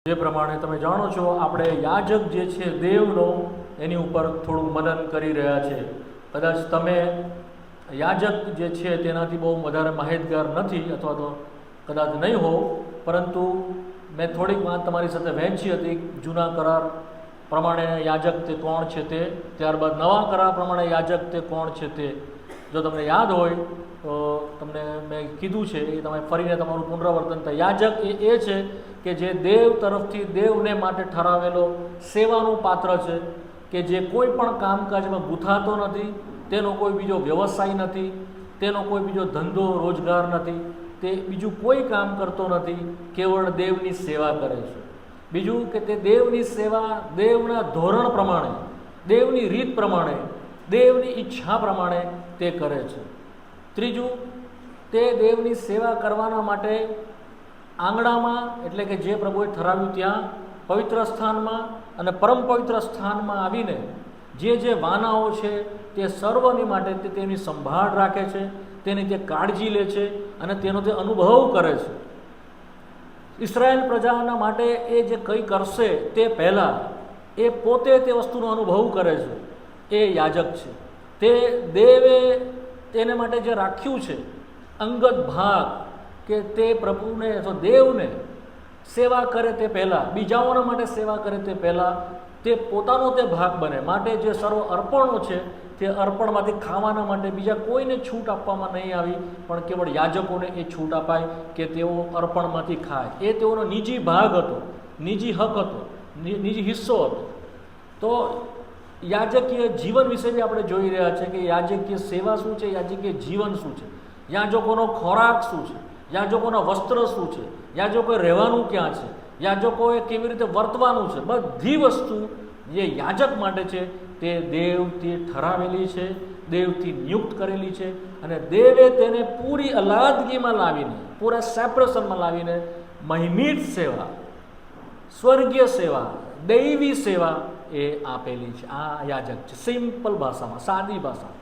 જે પ્રમાણે તમે જાણો છો, આપણે યાજક જે છે દેવનો, એની ઉપર થોડું મનન કરી રહ્યા છે. કદાચ તમે યાજક જે છે તેનાથી બહુ વધારે માહિતગાર નથી અથવા તો કદાચ નહીં હોવ, પરંતુ મેં થોડીક વાત તમારી સાથે વહેંચી હતી. જૂના કરાર પ્રમાણે યાજક તે કોણ છે તે, ત્યારબાદ નવા કરાર પ્રમાણે યાજક તે કોણ છે તે. જો તમને યાદ હોય તો તમને મેં કીધું છે એ તમે ફરીને તમારું પુનરાવર્તન થાય. યાજક એ છે કે જે દેવ તરફથી દેવને માટે ઠરાવેલો સેવાનું પાત્ર છે, કે જે કોઈ પણ કામકાજમાં ગૂંથાતો નથી, તેનો કોઈ બીજો વ્યવસાય નથી, તેનો કોઈ બીજો ધંધો રોજગાર નથી, તે બીજું કોઈ કામ કરતો નથી, કેવળ દેવની સેવા કરે છે. બીજું કે તે દેવની સેવા દેવના ધોરણ પ્રમાણે, દેવની રીત પ્રમાણે, દેવની ઈચ્છા પ્રમાણે તે કરે છે. ત્રીજું, તે દેવની સેવા કરવાના માટે આંગણામાં, એટલે કે જે પ્રભુએ ઠરાવ્યું ત્યાં, પવિત્ર સ્થાનમાં અને પરમ પવિત્ર સ્થાનમાં આવીને જે વાનાઓ છે તે સર્વની માટે તે તેની સંભાળ રાખે છે, તેની તે કાળજી લે છે અને તેનો તે અનુભવ કરે છે. ઇસ્રાયેલ પ્રજાના માટે એ જે કંઈ કરશે તે પહેલાં એ પોતે તે વસ્તુનો અનુભવ કરે છે. એ યાજક છે. તે દેવે તેને માટે જે રાખ્યું છે અંગત ભાગ, કે તે પ્રભુને અથવા દેવને સેવા કરે તે પહેલાં, બીજાઓના માટે સેવા કરે તે પહેલાં તે પોતાનો તે ભાગ બને. માટે જે સર્વ અર્પણો છે તે અર્પણમાંથી ખાવાના માટે બીજા કોઈને છૂટ આપવામાં નહીં આવી, પણ કેવળ યાજકોને એ છૂટ અપાય કે તેઓ અર્પણમાંથી ખાય. એ તેઓનો નિજી ભાગ હતો, નિજી હક હતો, નિજી હિસ્સો હતો. તો યાજકીય જીવન વિશે બી આપણે જોઈ રહ્યા છે કે યાજકીય સેવા શું છે, યાજકીય જીવન શું છે, યાજકોનો ખોરાક શું છે, યાજકોના વસ્ત્ર શું છે, યાજકોએ રહેવાનું ક્યાં છે, યાજકોએ કેવી રીતે વર્તવાનું છે, બધી વસ્તુ જે યાજક માટે છે તે દેવથી ઠરાવેલી છે, દેવથી નિયુક્ત કરેલી છે. અને દેવે તેને પૂરી અલાદગીમાં લાવીને, પૂરા સેપરેશનમાં લાવીને મહિમિત સેવા, સ્વર્ગીય સેવા, દૈવી સેવા એ આપેલી છે. આ યાજક છે. સિમ્પલ ભાષામાં, સાદી ભાષામાં.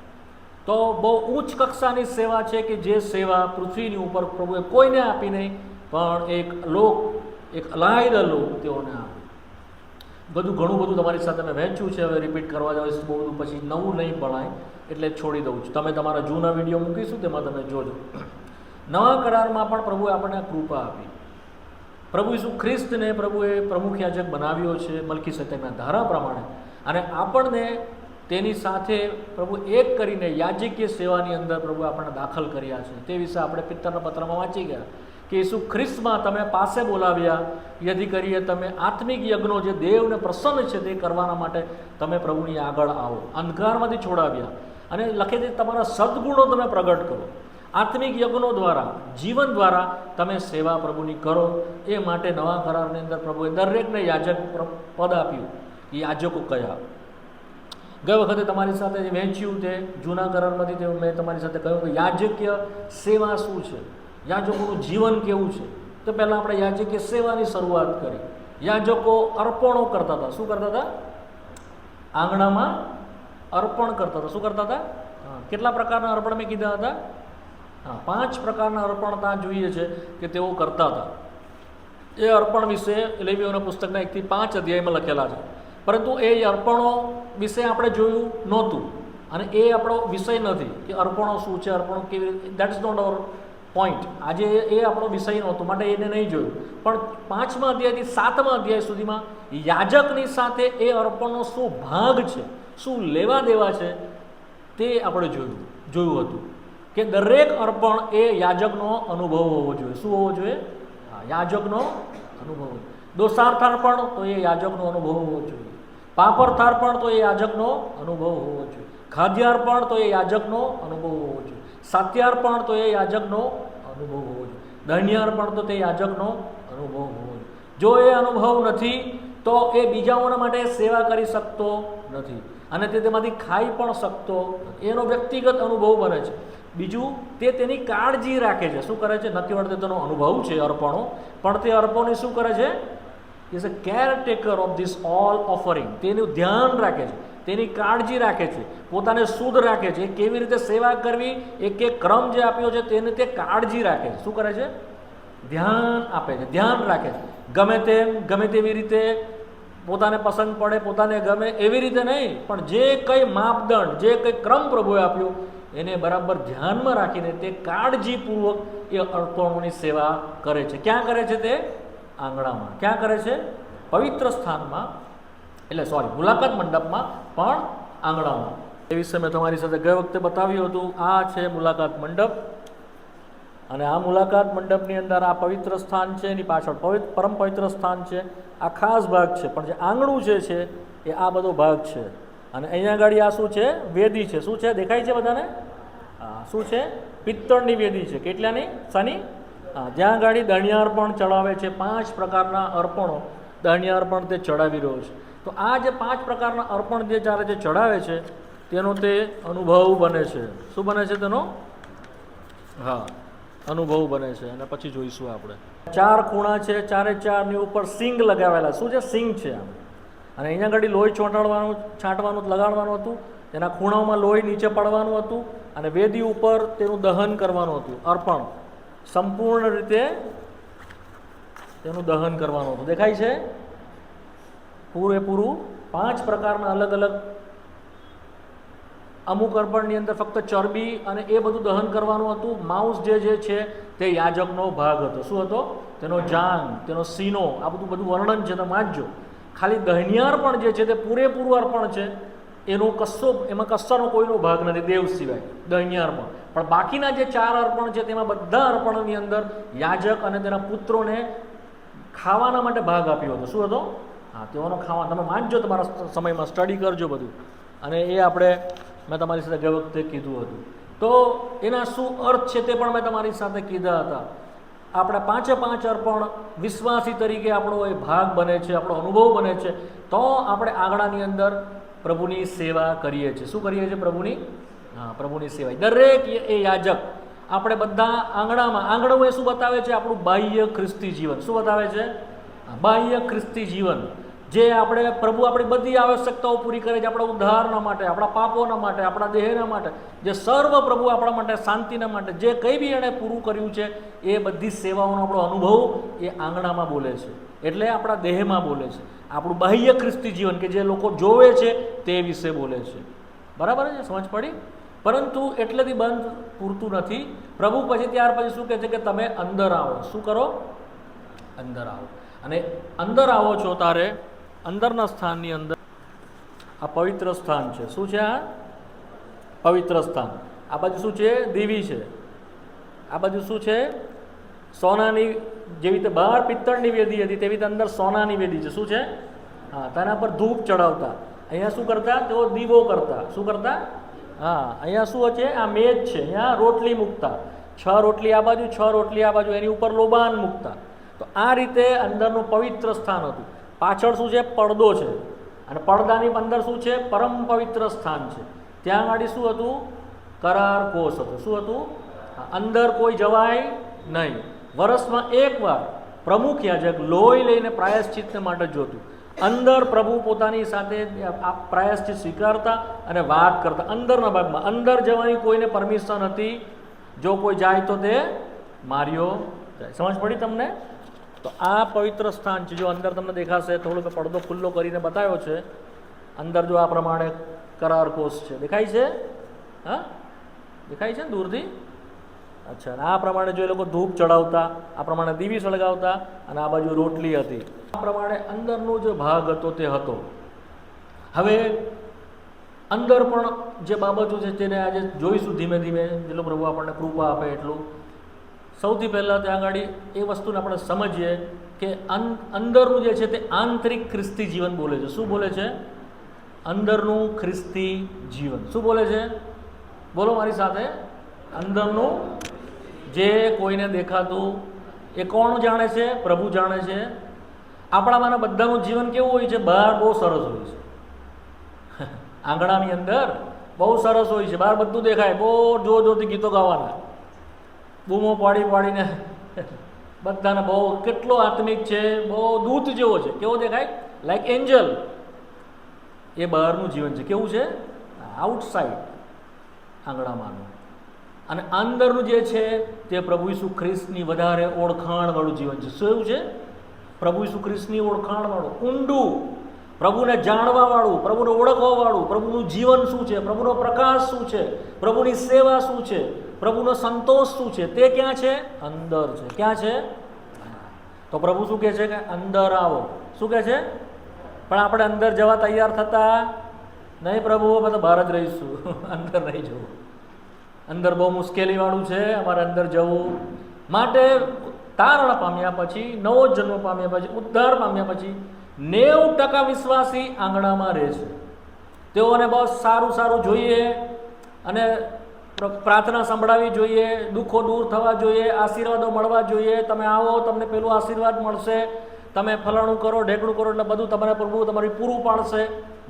તો બહુ ઉચ્ચ કક્ષાની સેવા છે કે જે સેવા પૃથ્વીની ઉપર પ્રભુએ કોઈને આપી નહીં, પણ એક અલાયદા લોક તેઓને આપે. ઘણું બધું તમારી સાથે મેં વહેંચ્યું છે. હવે રિપીટ કરવા જઈશ બહુ બધું, પછી નવું નહીં ભણાય એટલે છોડી દઉં છું. તમે તમારા જૂના વિડીયો મૂકીશું તેમાં તમે જોજો. નવા કરારમાં પણ પ્રભુએ આપણને કૃપા આપી. પ્રભુ ઈસુ ખ્રિસ્તને પ્રભુએ પ્રમુખ યાજક બનાવ્યો છે મલ્કીસેદેકના ધારા પ્રમાણે, અને આપણને તેની સાથે પ્રભુ એક કરીને યાજકીય સેવાની અંદર પ્રભુ આપણને દાખલ કર્યા છે. તે વિશે આપણે પિત્તરના પત્રમાં વાંચી ગયા કે ઈસુ ખ્રિસ્તમાં તમે પાસે બોલાવ્યા, યદી કરીએ તમે આત્મિક યજ્ઞો જે દેવને પ્રસન્ન છે તે કરવાના માટે તમે પ્રભુની આગળ આવો. અંધકારમાંથી છોડાવ્યા અને લખે છે તમારા સદગુણો તમે પ્રગટ કરો. આત્મિક યજ્ઞો દ્વારા, જીવન દ્વારા તમે સેવા પ્રભુની કરો. એ માટે નવા કરારની અંદર પ્રભુએ દરેકને યાજક પદ આપ્યું. યાજકો કયા? ગઈ વખતે તમારી સાથે જે વહેંચ્યું તે જૂના કરારમાંથી તે મેં તમારી સાથે કહ્યું કે યાજકીય સેવા શું છે, યાજકોનું જીવન કેવું છે. તો પહેલાં આપણે યાજકીય સેવાની શરૂઆત કરી. યાજકો અર્પણો કરતા હતા. શું કરતા હતા? આંગણામાં અર્પણ કરતા હતા. શું કરતા હતા? કેટલા પ્રકારના અર્પણ મેં કીધા હતા? 5 પ્રકારના અર્પણ ત્યાં જોઈએ છે કે તેઓ કરતા હતા. એ અર્પણ વિશે લેવીઓના પુસ્તકના 1 થી 5 અધ્યાયમાં લખેલા છે. પરંતુ એ અર્પણો વિશે આપણે જોયું નહોતું, અને એ આપણો વિષય નથી કે અર્પણો શું છે, અર્પણો કેવી રીતે. That is not our point. આજે એ આપણો વિષય નહોતું, માટે એને નહીં જોયું. પણ 5મા અધ્યાયથી 7મા અધ્યાય સુધીમાં યાજકની સાથે એ અર્પણનો શું ભાગ છે, શું લેવા દેવા છે, તે આપણે જોયું હતું કે દરેક અર્પણ એ યાજકનો અનુભવ હોવો જોઈએ. શું હોવો જોઈએ? યાજકનો અનુભવ. દોષાર્થાર્પણ તો એ યાજકનો અનુભવ હોવો જોઈએ. પાપર્થાર્પણ તો એ યાજકનો અનુભવ હોવો જોઈએ. ખાદ્યાર્પણ તો એ યાજકનો અનુભવ હોવો જોઈએ. સાત્યાર્પણ તો એ યાજકનો અનુભવ હોવો જોઈએ. દહન્યાર્પણ તો તે યાજકનો અનુભવ હોવો જોઈએ. જો એ અનુભવ નથી તો એ બીજાઓના માટે સેવા કરી શકતો નથી, અને તે તેમાંથી ખાઈ પણ શકતો નથી. એનો વ્યક્તિગત અનુભવ બને છે. બીજું, તે તેની કાળજી રાખે છે. શું કરે છે? નથી વળતે તેનો અનુભવ છે અર્પણો, પણ તે અર્પણોની શું કરે છે? Is a caretaker of this all offering. તેનું ધ્યાન રાખે છે, તેની કાળજી રાખે છે, પોતાને શુદ્ધ રાખે છે. કેવી રીતે સેવા કરવી, એક ક્રમ જે આપ્યો છે તેને તે કાળજી રાખે છે. શું કરે છે? ધ્યાન આપે છે, ધ્યાન રાખે છે. ગમે તેમ ગમે તેવી રીતે પોતાને પસંદ પડે, પોતાને ગમે એવી રીતે નહીં, પણ જે કંઈ માપદંડ, જે કંઈ ક્રમ પ્રભુએ આપ્યો એને બરાબર ધ્યાનમાં રાખીને તે કાળજીપૂર્વક એ અર્પણોની સેવા કરે છે. ક્યાં કરે છે? તે આંગણામાં. ક્યાં કરે છે? પવિત્ર સ્થાનમાં, એટલે મુલાકાત મંડપમાં, પણ આંગણામાં. એ વિશે મેં તમારી સાથે ગઈ વખતે બતાવ્યું હતું. આ છે મુલાકાત મંડપ, અને આ મુલાકાત મંડપની અંદર આ પવિત્ર સ્થાન છે, એની પાછળ પરમ પવિત્ર સ્થાન છે. આ ખાસ ભાગ છે, પણ જે આંગણું જે છે એ આ બધો ભાગ છે. અને અહીંયા આગળ આ શું છે? વેદી છે. શું છે? દેખાય છે બધાને? હા, શું છે? પિત્તળની વેદી છે. કેટલાની? શાની? હા, જ્યાં આગળ દણિયાર્પણ ચડાવે છે. 5 પ્રકારના અર્પણો દણિયાર્પણ તે ચડાવી રહ્યો છે. તો આ જે 5 પ્રકારના અર્પણ જે ચડાવે છે તેનો તે અનુભવ બને છે. શું બને છે તેનો? હા, અનુભવ બને છે. અને પછી જોઈશું આપણે. 4 ખૂણા છે, 4-4ની ઉપર સિંગ લગાવેલા. શું છે? સિંગ છે આમ. અને અહીંયા આગળ લોહી છાંટવાનું લગાડવાનું હતું. તેના ખૂણાઓમાં લોહી નીચે પડવાનું હતું, અને વેદી ઉપર તેનું દહન કરવાનું હતું. અર્પણ સંપૂર્ણ રીતે તેનું દહન કરવાનું હતું. દેખાય છે? પૂરેપૂરું 5 પ્રકારના અલગ અલગ. અમુક અર્પણની અંદર ફક્ત ચરબી અને એ બધું દહન કરવાનું હતું. માંસ જે છે તે યાજકનો ભાગ હતો. શું હતો? તેનો જાંગ, તેનો સીનો, આ બધું વર્ણન છે, તમે વાંચજો. ખાલી દહનિયાર્પણ જે છે તે પૂરેપૂરું અર્પણ છે. એમાં કશાનો કોઈનો ભાગ નથી દેવ સિવાય, દહનિયાર્પણ. પણ બાકીના જે 4 અર્પણ છે તેમાં બધા અર્પણની અંદર યાજક અને તેના પુત્રોને ખાવાના માટે ભાગ આપ્યો હતો. શું હતો? હા, તેઓનો ખાવા. તમે વાંચજો, તમારા સમયમાં સ્ટડી કરજો બધું. અને એ મેં તમારી સાથે ગઈ વખતે કીધું હતું. તો એના શું અર્થ છે તે પણ મેં તમારી સાથે કીધા હતા. આપણે 5 અર્પણ વિશ્વાસી તરીકે આપણો એ ભાગ બને છે, આપણો અનુભવ બને છે. તો આપણે આંગણાની અંદર પ્રભુની સેવા કરીએ છીએ. શું કરીએ છીએ? પ્રભુની સેવા. દરેક એ યાજક, આપણે બધા આંગણું એ શું બતાવે છે? આપણું બાહ્ય ખ્રિસ્તી જીવન. શું બતાવે છે? બાહ્ય ખ્રિસ્તી જીવન. જે પ્રભુ આપણી બધી આવશ્યકતાઓ પૂરી કરે છે, આપણા ઉદ્ધારના માટે, આપણા પાપોના માટે, આપણા દેહના માટે. જે સર્વ પ્રભુ આપણા માટે, શાંતિના માટે જે કંઈ બી એણે પૂરું કર્યું છે, એ બધી સેવાઓનો આપણો અનુભવ એ આંગણામાં બોલે છે. એટલે આપણા દેહમાં બોલે છે. આપણું બાહ્ય ખ્રિસ્તી જીવન કે જે લોકો જોવે છે તે વિશે બોલે છે. બરાબર છે? સમજ પડી? પરંતુ એટલેથી બંધ પૂરતું નથી. પ્રભુ ત્યાર પછી શું કહે છે કે તમે અંદર આવો. શું કરો? અંદર આવો. અને અંદર આવો છો તારે અંદરના સ્થાનની અંદર આ પવિત્ર સ્થાન છે. શું છે? આ પવિત્ર સ્થાન. આ બાજુ શું છે? દેવી છે. આ બાજુ શું છે? સોનાની. જેવી રીતે બહાર પિત્તળની વેદી હતી તેવી રીતે અંદર સોનાની વેદી છે. શું છે? હા, તેના પર ધૂપ ચડાવતા. અહીંયા શું કરતા? તેઓ દીવો કરતા. શું કરતા? હા, અહીંયા શું છે? આ મેજ છે. અહીંયા રોટલી મૂકતા. 6 રોટલી આ બાજુ, 6 રોટલી આ બાજુ, એની ઉપર લોબાન મૂકતા. તો આ રીતે અંદરનું પવિત્ર સ્થાન હતું. પાછળ શું છે? પડદો છે. અને પડદાની અંદર શું છે? પરમ પવિત્ર સ્થાન છે. ત્યાં આગળ શું હતું? કરાર કોષ હતો. શું હતું? અંદર કોઈ જવાય નહીં. વર્ષમાં એકવાર પ્રમુખ યાજક લોહી લઈને પ્રાયશ્ચિત માટે જોતું. અંદર પ્રભુ પોતાની સાથે આ પ્રાયશ્ચિત સ્વીકારતા અને વાત કરતા. અંદરના ભાગમાં અંદર જવાની કોઈને પરમિશન હતી. જો કોઈ જાય તો તે માર્યો જાય. સમજ પડી તમને? તો આ પવિત્ર સ્થાન છે. જો અંદર તમને દેખાશે, થોડોક પડદો ખુલ્લો કરીને બતાવ્યો છે. અંદર જો આ પ્રમાણે કરાર કોષ છે. દેખાય છે? હા, દેખાય છે ને દૂરથી? અચ્છા. આ પ્રમાણે જો એ લોકો ધૂપ ચડાવતા, આ પ્રમાણે દીવી સળગાવતા, અને આ બાજુ રોટલી હતી. આ પ્રમાણે અંદરનો જે ભાગ હતો તે હતો. હવે અંદર પણ જે બાબતો છે તેને આજે જોઈશું ધીમે ધીમે, જેટલું પ્રભુ આપણને કૃપા આપે એટલું. સૌથી પહેલાં ત્યાં આગળ એ વસ્તુને આપણે સમજીએ કે અંદરનું જે છે તે આંતરિક ખ્રિસ્તી જીવન બોલે છે. શું બોલે છે? અંદરનું ખ્રિસ્તી જીવન. શું બોલે છે? બોલો મારી સાથે. અંદરનું જે કોઈને દેખાતું એ કોણ જાણે છે? પ્રભુ જાણે છે. આપણામાંના બધાનું જીવન કેવું હોય છે? બહાર બહુ સરસ હોય છે. આંગણાની અંદર બહુ સરસ હોય છે. બહાર બધું દેખાય. બહુ જોરથી ગીતો ગાવાના, બૂમો પાડીને બધાને. બહુ કેટલો આત્મિક છે, બહુ દૂત જેવો છે. કેવો દેખાય? Like Angel. એ બહારનું જીવન છે. કેવું છે? આઉટસાઇડ આંગણામાંનું. અને અંદરનું જે છે તે પ્રભુ ઈસુ ખ્રિસ્તની વધારે ઓળખાણવાળું જીવન છે. શું એવું છે? પ્રભુ ઈસુ ખ્રિસ્તની ઓળખાણવાળું, ઊંડું, પ્રભુને જાણવાવાળું, પ્રભુને ઓળખવાવાળું, પ્રભુનું જીવન શું છે, પ્રભુનો પ્રકાશ શું છે, પ્રભુની સેવા શું છે, પ્રભુનો સંતોષ શું છે, તે ક્યાં છે? અંદર છે. ક્યાં છે? તો પ્રભુ શું કહે છે કે અંદર આવો. શું કહે છે? પણ આપણે અંદર જવા તૈયાર થતા નહીં. પ્રભુ અમે તો બહાર જ રહીશું, અંદર નહીં જવું. અંદર બહુ મુશ્કેલીવાળું છે અમારે અંદર જવું. માટે તારણ પામ્યા પછી, નવો જન્મ પામ્યા પછી, ઉદ્ધાર પામ્યા પછી 90% વિશ્વાસી આંગણામાં રહે છે. તેઓને બસ સારું સારું જોઈએ અને પ્રાર્થના સંભળાવી જોઈએ, દુઃખો દૂર થવા જોઈએ, આશીર્વાદો મળવા જોઈએ. તમે આવો, તમને પેલું આશીર્વાદ મળશે, તમે ફલાણું કરો, ઢેકણું કરો, એટલે બધું તમારે પ્રભુ તમારી પૂરું પાડશે.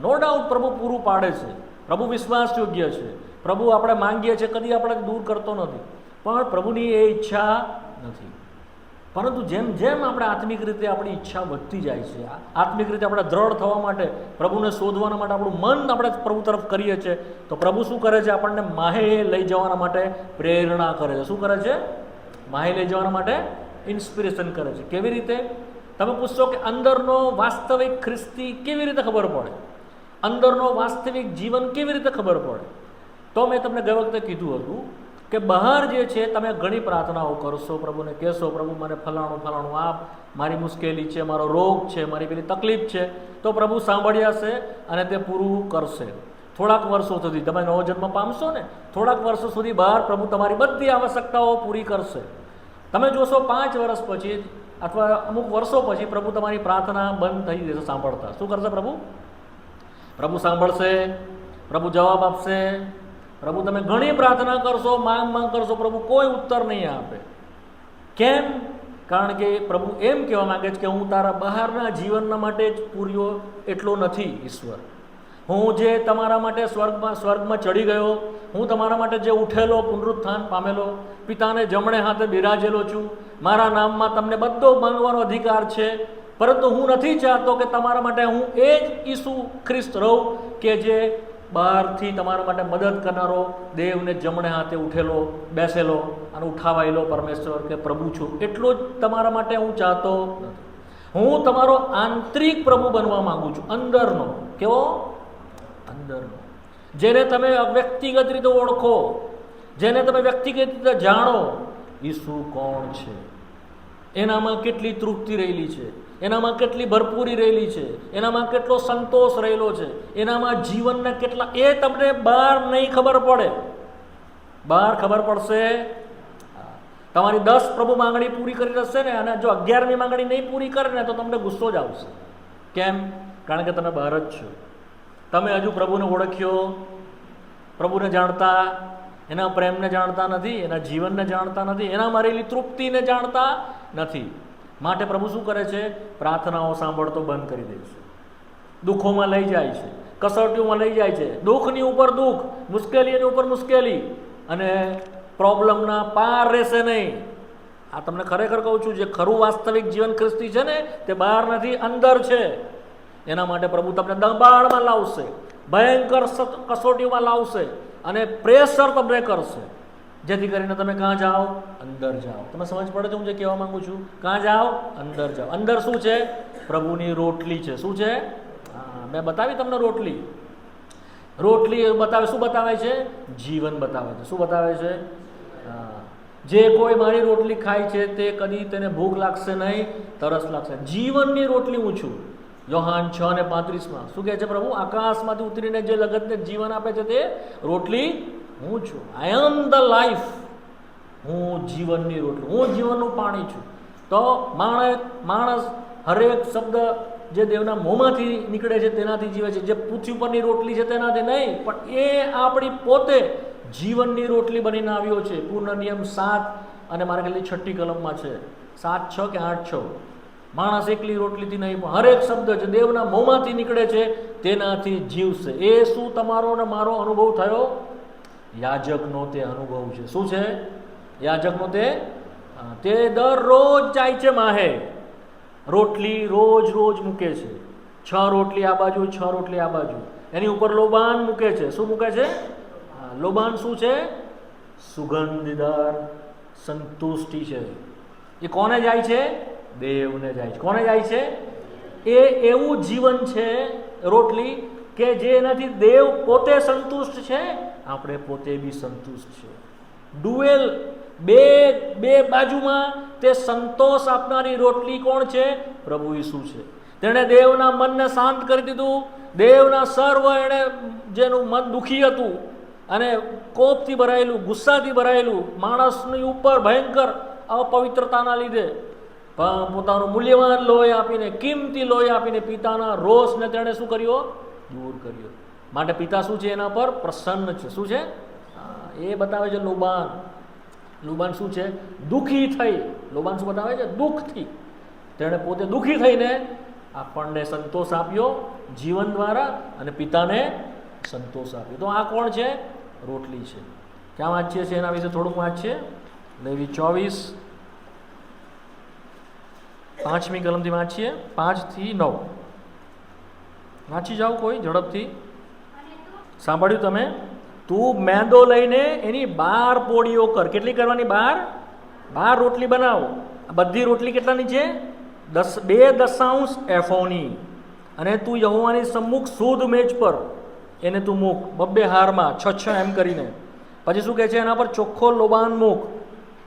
નો ડાઉટ પ્રભુ પૂરું પાડે છે. પ્રભુ વિશ્વાસ યોગ્ય છે. પ્રભુ આપણે માંગીએ છીએ, કદી આપણે દૂર કરતો નથી, પણ પ્રભુની એ ઈચ્છા નથી. પરંતુ જેમ જેમ આપણે આત્મિક રીતે આપણી ઈચ્છા વધતી જાય છે, આત્મિક રીતે આપણે દ્રઢ થવા માટે, પ્રભુને શોધવાના માટે આપણું મન આપણે પ્રભુ તરફ કરીએ છીએ, તો પ્રભુ શું કરે છે? આપણને માહે લઈ જવાના માટે પ્રેરણા કરે છે. શું કરે છે? માહે લઈ જવાના માટે ઇન્સ્પિરેશન કરે છે. કેવી રીતે? તમે પૂછશો કે અંદરનો વાસ્તવિક ખ્રિસ્તી કેવી રીતે ખબર પડે? અંદરનો વાસ્તવિક જીવન કેવી રીતે ખબર પડે? તો મેં તમને ગઈ વખતે કીધું હતું કે બહાર જે છે તમે ઘણી પ્રાર્થનાઓ કરશો, પ્રભુને કહેશો, પ્રભુ મને ફલાણું ફલાણું આપ, મારી મુશ્કેલી છે, મારો રોગ છે, મારી પેલી તકલીફ છે, તો પ્રભુ સાંભળી હશે અને તે પૂરું કરશે. થોડાક વર્ષો સુધી તમે નવો જન્મ પામશો ને, થોડાક વર્ષો સુધી બહાર પ્રભુ તમારી બધી આવશ્યકતાઓ પૂરી કરશે. તમે જોશો 5 વર્ષ પછી અથવા અમુક વર્ષો પછી પ્રભુ તમારી પ્રાર્થના બંધ થઈ જશે સાંભળતા. શું કરશે પ્રભુ? પ્રભુ સાંભળશે, પ્રભુ જવાબ આપશે. પ્રભુ તમે ઘણી પ્રાર્થના કરશો, માંગ કરશો, પ્રભુ કોઈ ઉત્તર નહીં આપે. કેમ? કારણ કે પ્રભુ એમ કહેવા માંગે છે કે હું તારા બહારના જીવનના માટે જ પૂર્યો એટલો નથી ઈશ્વર. હું જે તમારા માટે સ્વર્ગમાં ચડી ગયો, હું તમારા માટે જે ઉઠેલો, પુનરુત્થાન પામેલો, પિતાને જમણે હાથે બિરાજેલો છું, મારા નામમાં તમને બધો માંગવાનો અધિકાર છે. પરંતુ હું નથી ચાહતો કે તમારા માટે હું એ જ ઈસુ ખ્રિસ્ત રહું કે જે બહારથી તમારા માટે મદદ કરનારો, દેવને જમણે હાથે ઉઠેલો, બેસેલો અને ઉઠાવાયેલો પરમેશ્વર કે પ્રભુ છું. એટલો જ તમારા માટે હું ચાહતો નથી. હું તમારો આંતરિક પ્રભુ બનવા માંગુ છું. અંદરનો. કેવો? અંદરનો. જેને તમે વ્યક્તિગત રીતે ઓળખો, જેને તમે વ્યક્તિગત રીતે જાણો, ઈસુ કોણ છે, એનામાં કેટલી તૃપ્તિ રહેલી છે, એનામાં કેટલી ભરપૂરી રહેલી છે, એનામાં કેટલો સંતોષ રહેલો છે, એનામાં જીવનના કેટલા, એ તમને બહાર નહીં ખબર પડે. બહાર ખબર પડશે તમારી 10 પ્રભુ માંગણી પૂરી કરી રહેશે ને, અને જો 11મી માંગણી નહીં પૂરી કરે ને તો તમને ગુસ્સો જ આવશે. કેમ? કારણ કે તમે બહાર જ છો. તમે હજુ પ્રભુને ઓળખ્યો, પ્રભુને જાણતા, એના પ્રેમને જાણતા નથી, એના જીવનને જાણતા નથી, એના મારેલી તૃપ્તિને જાણતા નથી. માટે પ્રભુ શું કરે છે? પ્રાર્થનાઓ સાંભળતો બંધ કરી દે છે, દુઃખોમાં લઈ જાય છે, કસોટીઓમાં લઈ જાય છે, દુઃખની ઉપર દુઃખ, મુશ્કેલીની ઉપર મુશ્કેલી, અને પ્રોબ્લેમના પાર રહેશે નહીં. આ તમને ખરેખર કહું છું, જે ખરું વાસ્તવિક જીવન ખ્રિસ્તી છે ને, તે બહાર નથી, અંદર છે. એના માટે પ્રભુ તમને દબાણમાં લાવશે, ભયંકર કસોટીઓમાં લાવશે અને પ્રેશર તમને કરશે, જેથી કરીને તમે ક્યાં જાઓ? અંદર જાઓ. તમે સમજ પડે છે હું જે કહેવા માંગુ છું? ક્યાં જાઓ? અંદર જાઓ. અંદર શું છે? પ્રભુની રોટલી છે. શું છે? હા, મેં બતાવી તમને રોટલી. રોટલી બતાવે. શું બતાવે છે? જીવન બતાવે છે. શું બતાવે છે? હા, જે કોઈ મારી રોટલી ખાય છે તે કદી તેને ભૂખ લાગશે નહીં, તરસ લાગશે. જીવનની રોટલી હું છું. યોહાન 6:35 શું કહે છે પ્રભુ? આકાશમાંથી ઉતરીને જે જગતને જીવન આપે છે તે રોટલી હું છું. આઈ એમ ધ લાઈફ. હું જીવનની રોટલી, હું જીવનનું પાણી છું. તો માણસ હરેક શબ્દ જે દેવના મોંમાંથી નીકળે છે તેનાથી જીવે છે. જે પૃથ્વી પરની રોટલી છે તેનાથી નહીં, પણ એ આપણી પોતે જીવનની રોટલી બનીને આવ્યો છે. પૂર્ણ નિયમ 7 અને મારા ખ્યાલથી 6ઠ્ઠી કલમમાં છે, 7:6 કે 8:6. માણસ એકલી રોટલીથી નહીં, પણ હરેક શબ્દ જે દેવના મોંમાંથી નીકળે છે તેનાથી જીવશે. એ શું તમારો ને મારો અનુભવ થયો? યાજકનો તે અનુભવ છે. શું છે? યાજકનો તે દરરોજ જાય છે માહે, રોટલી રોજ મૂકે છે. 6 રોટલી આ બાજુ, 6 રોટલી આ બાજુ. એની ઉપર લોબાન મૂકે છે. શું મૂકે છે? લોબાન શું છે? સુગંધદાર સંતુષ્ટિ છે એ કોને જાય છે? દેવને જાય છે. કોને જાય છે? એ એવું જીવન છે રોટલી કે જેનાથી દેવ પોતે સંતુષ્ટ છે, આપણે પોતે બી સંતુષ્ટ છે. ડુએલ, બે બાજુમાં તે સંતોષ આપનારી રોટલી કોણ છે? પ્રભુ ઈસુ છે. તેણે દેવના મનને શાંત કરી દીધું. દેવના સર્વ એણે જેનું મન દુખી હતું અને કોપથી ભરાયેલું, ગુસ્સાથી ભરાયેલું, માણસની ઉપર ભયંકર અપવિત્રતાના લીધે પોતાનું મૂલ્યવાન લોહી આપીને, કિંમતી લોહી આપીને પિતાના રોષને તેણે શું કર્યો? દૂર કર્યો. માટે પિતા શું છે? એના પર પ્રસન્ન છે. શું છે? એ બતાવે છે લોબાન. લોબાન શું છે? દુઃખી થઈ. લોબાન શું બતાવે છે? દુઃખથી. તેણે પોતે દુઃખી થઈને આપણને સંતોષ આપ્યો જીવન દ્વારા અને પિતાને સંતોષ આપ્યો. તો આ કોણ છે? રોટલી છે. ક્યાં વાંચીએ છીએ એના વિશે થોડુંક વાંચીએ. લેવી 24 5મી કલમથી વાંચીએ, 5 થી 9 વાંચી જાઓ કોઈ ઝડપથી. સાંભળ્યું તમે? તું મેંદો લઈને એની 12 પોળીઓ કર. કેટલી કરવાની? 12 રોટલી બનાવો. બધી રોટલી કેટલાની છે? 2 એફોની. અને તું યહોવાની સમ્મુખ શુદ્ધ મેજ પર એને તું મૂક, 2 હારમાં 6 એમ કરીને. પછી શું કહે છે? એના પર ચોખ્ખો લોબાન મૂક.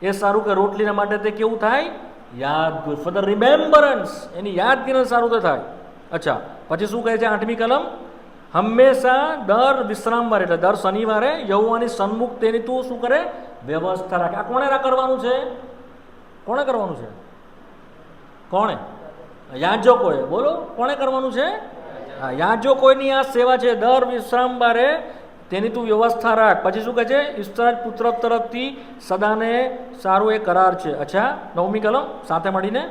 એ સારું કે રોટલીના માટે તે કેવું થાય? યાદગીરી, ફોર ધ રિમેમ્બરન્સ. એની યાદગીરી સારું તો થાય. અચ્છા, પછી શું કહે છે? 8મી કલમ. હંમેશા દર વિશ્રામવારે એટલે દર શનિવારે યહોવાની સન્મુખ તેની તું શું કરે? વ્યવસ્થા રાખે. આ કોણે કરવાનું છે? કોણે કરવાનું છે? કોણે? યાજકોએ. બોલો, કોણે કરવાનું છે? હા, યાજકોની આ સેવા છે. દર વિશ્રામવારે તેની તું વ્યવસ્થા રાખ. પછી શું કહે છે? ઈશ્વર પુત્ર તરફથી સદાને સારું એ કરાર છે. અચ્છા, 9મી કલમ સાથે મળીને.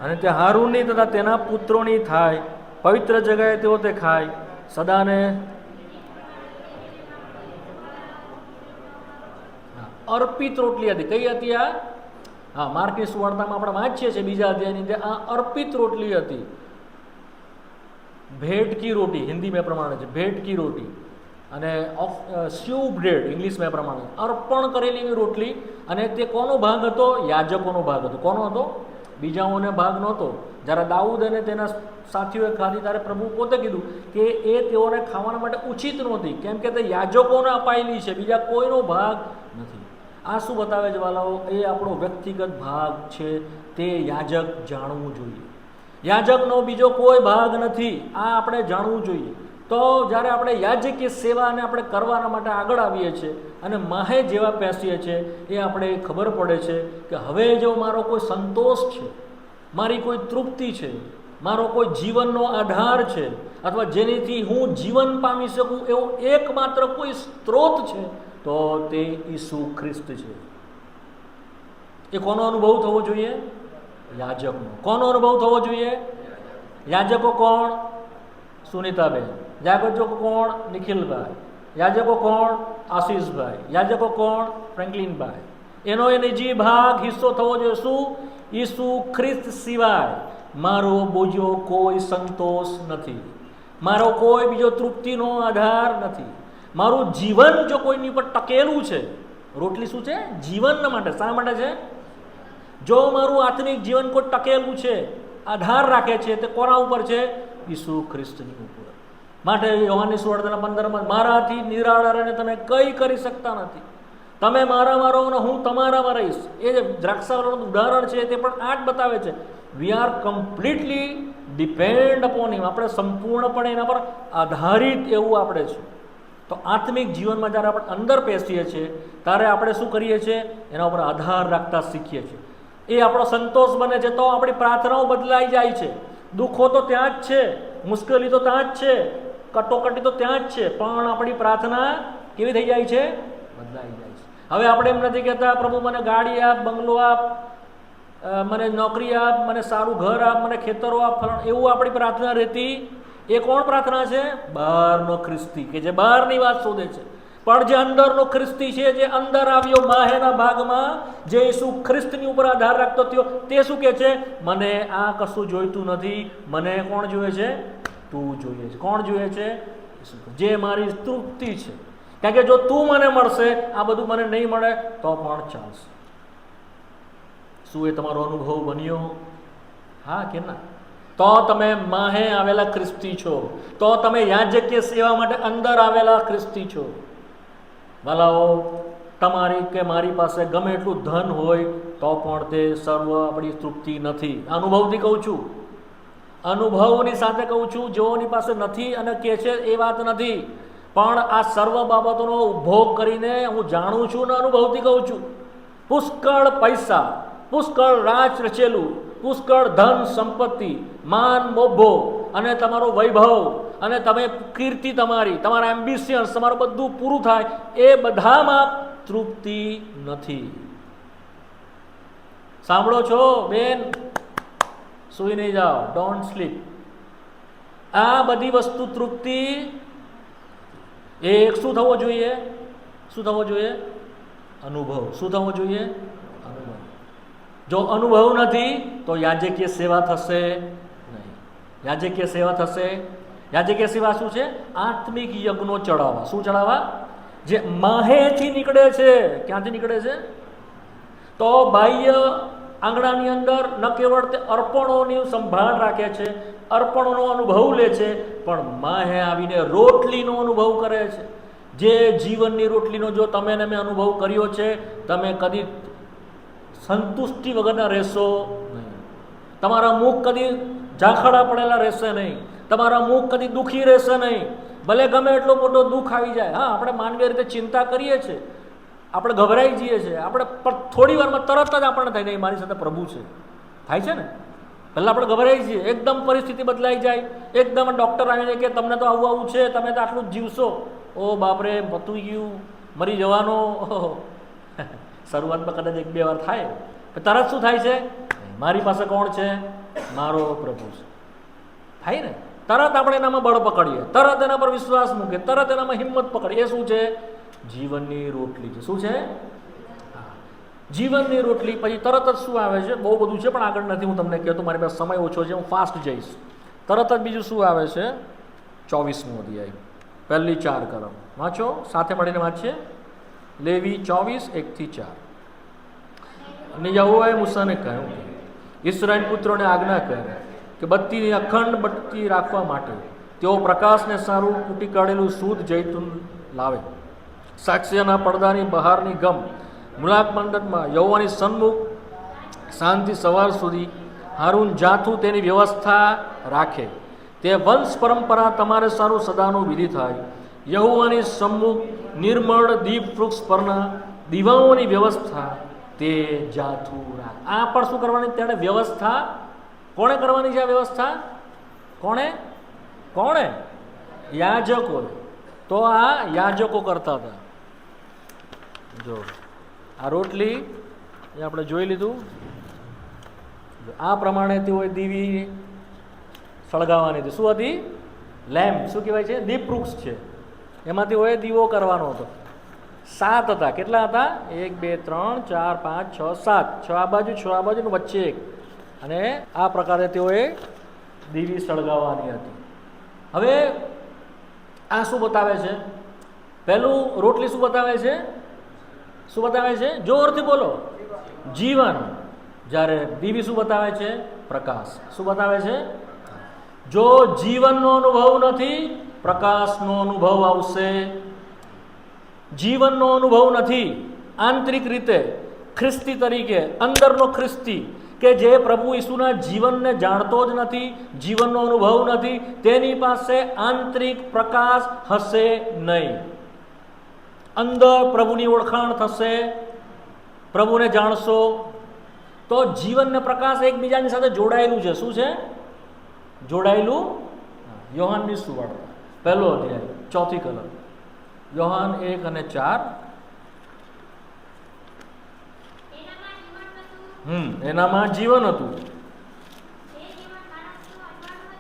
અને તે હારૂનની તથા તેના પુત્રોની થાય, પવિત્ર જગાએ તેઓ તે ખાય, સદાને અર્પિત રોટલી હતી. કઈ હતી આ? હા, માર્કની સુવાર્તામાં આપણે વાંચીએ છીએ બીજા અધ્યાયની અંદર. આ અર્પિત રોટલી હતી. ભેટ કી રોટી હિન્દી में પ્રમાણે છે, ભેટ કી રોટી. અને સ્યુ બ્રેડ ઇંગ્લિશ में પ્રમાણે અર્પણ કરેલી રોટલી. અને તે કોનો ભાગ હતો? યાજકોનો ભાગ હતો. કોનો હતો? બીજાઓને ભાગ નહોતો. જ્યારે દાઉદ અને તેના સાથીઓએ ખાધી ત્યારે પ્રભુ પોતે કીધું કે એ તેઓને ખાવાના માટે ઉચિત નહોતી, કેમ કે તે યાજકોને અપાયેલી છે, બીજા કોઈનો ભાગ નથી. આ શું બતાવે છે વાલાઓ? એ આપણો વ્યક્તિગત ભાગ છે. તે યાજક જાણવું જોઈએ. યાજકનો બીજો કોઈ ભાગ નથી. આ આપણે જાણવું જોઈએ. તો જ્યારે આપણે યાજકીય સેવાને આપણે કરવાના માટે આગળ આવીએ છીએ અને માહે જેવા બેસીએ છીએ, એ આપણે ખબર પડે છે કે હવે જો મારો કોઈ સંતોષ છે, મારી કોઈ તૃપ્તિ છે, મારો કોઈ જીવનનો આધાર છે, અથવા જેનીથી હું જીવન પામી શકું એવો એકમાત્ર કોઈ સ્ત્રોત છે, તો તે ઈસુ ખ્રિસ્ત છે. એ કોનો અનુભવ થવો જોઈએ? યાજકનો. કોનો અનુભવ થવો જોઈએ? યાજકો કોણ? સુનીતાબેન. યાજકો કોણ? નિખિલભાઈ. યાજકો કોણ? આશીષભાઈ. યાજકો કોણ? ફ્રેન્કલિનભાઈ. એનો એ નિજી ભાગ હિસ્સો થવો જોઈએ. શું? ઈસુ ખ્રિસ્ત સિવાય મારો બીજો કોઈ સંતોષ નથી, મારો કોઈ બીજો તૃપ્તિનો આધાર નથી. મારું જીવન જો કોઈની પર ટકેલું છે, રોટલી શું છે? જીવન માટે. શા માટે છે? જો મારું આત્મિક જીવન કોઈ ટકેલું છે, આધાર રાખે છે, તે કોના ઉપર છે? ઈસુ ખ્રિસ્તની ઉપર. માટે યોહાનની સુવાર્તાના 15માં મારાથી નિરાળાને તમે કંઈ કરી શકતા નથી. તમે મારામાં રહો ને હું તમારામાં રહીશ. એ જે દ્રાક્ષાવાળાનું ઉદાહરણ છે તે પણ આ જ બતાવે છે. We are completely depend upon him. આપણે સંપૂર્ણપણે એના પર આધારિત એવું આપણે છે. તો આત્મિક જીવનમાં જ્યારે આપણે અંદર બેસીએ છીએ ત્યારે આપણે શું કરીએ છીએ? એના ઉપર આધાર રાખતા શીખીએ છીએ. એ આપણો સંતોષ બને છે. તો આપણી પ્રાર્થનાઓ બદલાઈ જાય છે. દુઃખો તો ત્યાં જ છે, મુશ્કેલી તો ત્યાં જ છે, કટોકટી તો ત્યાં જ છે, પણ આપણી પ્રાર્થના કેવી થઈ જાય છે? બદલાઈ જાય છે. હવે આપણે એમ નથી કહેતા પ્રભુ મને ગાડી આપ, બંગલો આપ, મને નોકરી આપ, મને સારું ઘર આપ, મને ખેતરો આપ, એવું આપણી પ્રાર્થના રહેતી. એ કોણ પ્રાર્થના છે? બહારનો ખ્રિસ્તી, કે જે બહારની વાત શોધે છે. પણ જે અંદરનો ખ્રિસ્તી છે, જે અંદર આવ્યો માહેના ભાગમાં, જે ઈસુ ખ્રિસ્તની ઉપર આધાર રાખતો થયો, તે શું કહે છે? મને આ કશું જોઈતું નથી, મને કોણ જોઈએ છે? તું જોઈએ છે. કોણ જોઈએ છે? જે મારી તૃપ્તિ છે. કારણ કે જો તું મને મળશે, આ બધું મને નહીં મળે તો પણ ચાલશે. શું એ તમારો અનુભવ બન્યો? હા કે ના? તો તમે માહે આવેલા ખ્રિસ્તી છો, તો તમે યાજકીય સેવા માટે અંદર આવેલા ખ્રિસ્તી છો. વાલાઓ, તમારી કે મારી પાસે ગમે એટલું ધન હોય તો પણ તે સર્વ આપણી તૃપ્તિ નથી. અનુભવથી કહું છું, અનુભવની સાથે કહું છું. જેઓની પાસે નથી અને કહે છે એ વાત નથી, પણ આ સર્વ બાબતોનો ઉપભોગ કરીને હું જાણું છું ને અનુભવથી કહું છું. પુષ્કળ પૈસા, પુષ્કળ રાજ રચેલું, પુષ્કળ ધન સંપત્તિ, માન મોભો અને તમારો વૈભવ અને તમે કીર્તિ, તમારા એમ્બિશન્સ, તમારું બધું પૂરું થાય, એ બધામાં તૃપ્તિ નથી. સાંભળો છો બેન? સુઈ નહીં જાઓ, ડોન્ટ સ્લીપ. આ બધી વસ્તુ તૃપ્તિ એક શું થવો જોઈએ? શું થવો જોઈએ? અનુભવ. શું થવો જોઈએ? અનુભવ. જો અનુભવ નથી તો યાજકીય સેવા થશે નહીં. યાજકીય સેવા થશે. યાજકીય સેવા શું છે? આત્મિક યજ્ઞો ચડાવવા. શું ચડાવવા? જે માહેથી નીકળે છે. ક્યાંથી નીકળે છે? તો બાહ્ય આંગણાની અંદર ન કેવળ તે અર્પણોની સંભાળ રાખે છે, અર્પણોનો અનુભવ લે છે, પણ માહે આવીને રોટલીનો અનુભવ કરે છે. જે જીવનની રોટલીનો જો તમે ને મેં અનુભવ કર્યો છે, તમે કદી સંતુષ્ટિ વગરના રહેશો નહીં. તમારા મુખ કદી ઝાંખડા પડેલા રહેશે નહીં. તમારા મુખ કદી દુઃખી રહેશે નહીં. ભલે ગમે એટલો મોટો દુઃખ આવી જાય. હા, આપણે માનવીય રીતે ચિંતા કરીએ છીએ, આપણે ગભરાઈ જઈએ છીએ, આપણે થોડી વારમાં તરત જ આપણને થાય નહીં મારી સાથે પ્રભુ છે, થાય છે ને. પહેલાં આપણે ગભરાઈ જઈએ, એકદમ પરિસ્થિતિ બદલાઈ જાય, એકદમ ડૉક્ટર આવીને કે તમને તો આવું આવું છે, તમે તો આટલું જ જીવશો. ઓ બાપરે, પતું ગયું, મરી જવાનો. શરૂઆતમાં કદાચ 1-2 વાર થાય, તરત શું થાય છે? મારી પાસે કોણ છે? મારો પ્રભુ છે. થાય ને? તરત આપણે એનામાં બળ પકડીએ, તરત એના પર વિશ્વાસ મૂકીએ, તરત એનામાં હિંમત પકડીએ. એ શું છે? જીવનની રોટલી છે. શું છે? જીવનની રોટલી. પછી તરત જ શું આવે છે? બહુ બધું છે પણ આગળ નથી હું તમને કહેતો, મારી પાસે સમય ઓછો છે, હું ફાસ્ટ જઈશ. તરત જ બીજું શું આવે છે? 24મો અધ્યાય, પહેલી 4 કલમ વાંચો, સાથે મળીને વાંચીએ. લેવી 24:1-4. અને યહોવાએ મૂસાને કહ્યું, ઇસ્રાએલ પુત્રોને આજ્ઞા કરે કે બત્તીની અખંડ બત્તી રાખવા માટે તેઓ પ્રકાશને સારું કૂટી કાઢેલું શુદ્ધ જૈતુન લાવે. સાક્ષ્યના પડદાની બહારની ગમ મુલાક મંડપમાં યહોવાની સન્મુખ સાંજથી સવાર સુધી હારૂન જાથું તેની વ્યવસ્થા રાખે. તે વંશ પરંપરા તમારે સારું સદાનું વિધિ થાય. યહોવાની સન્મુખ નિર્મળ દીપ વૃક્ષ પરના દીવાઓની વ્યવસ્થા તે જાથું રાખ. આ પણ શું કરવાની? ત્યારે વ્યવસ્થા કોણે કરવાની છે? આ વ્યવસ્થા કોણે? કોણે? યાજકો. તો આ યાજકો કરતા હતા. જો આ રોટલી એ આપણે જોઈ લીધું. આ પ્રમાણે તેઓએ દીવી સળગાવવાની હતી. શું હતી? લેમ્પ. શું કહેવાય છે? દીપવૃક્ષ છે. એમાં તેઓએ દીવો કરવાનો હતો. 7 હતા. કેટલા હતા? 1 2 3 4 5 6 7. 6 આ બાજુ, 6 આ બાજુ, વચ્ચે એક. અને આ પ્રકારે તેઓએ દીવી સળગાવવાની હતી. હવે આ શું બતાવે છે? પહેલું રોટલી શું બતાવે છે? શું બતાવે છે? જોરથી બોલો. જીવન. જ્યારે દીવી શું બતાવે છે? પ્રકાશ. શું બતાવે છે? જો જીવનનો અનુભવ નથી, પ્રકાશનો અનુભવ આવશે. જીવનનો અનુભવ નથી, આંતરિક રીતે ખ્રિસ્તી તરીકે, અંદરનો ખ્રિસ્તી કે જે પ્રભુ ઈસુના જીવનને જાણતો જ નથી, જીવનનો અનુભવ નથી, તેની પાસે આંતરિક પ્રકાશ હશે નહીં. અંદર પ્રભુની ઓળખાણ થશે, પ્રભુને જાણશો, તો જીવન ને પ્રકાશ એકબીજાની સાથે જોડાયેલું છે. શું છે? જોડાયેલું. યોહાનની સુવાર્તા 1લો અધ્યાય 4થી કલમ. યોહાન 1 અને 4. એનામાં જીવન હતું.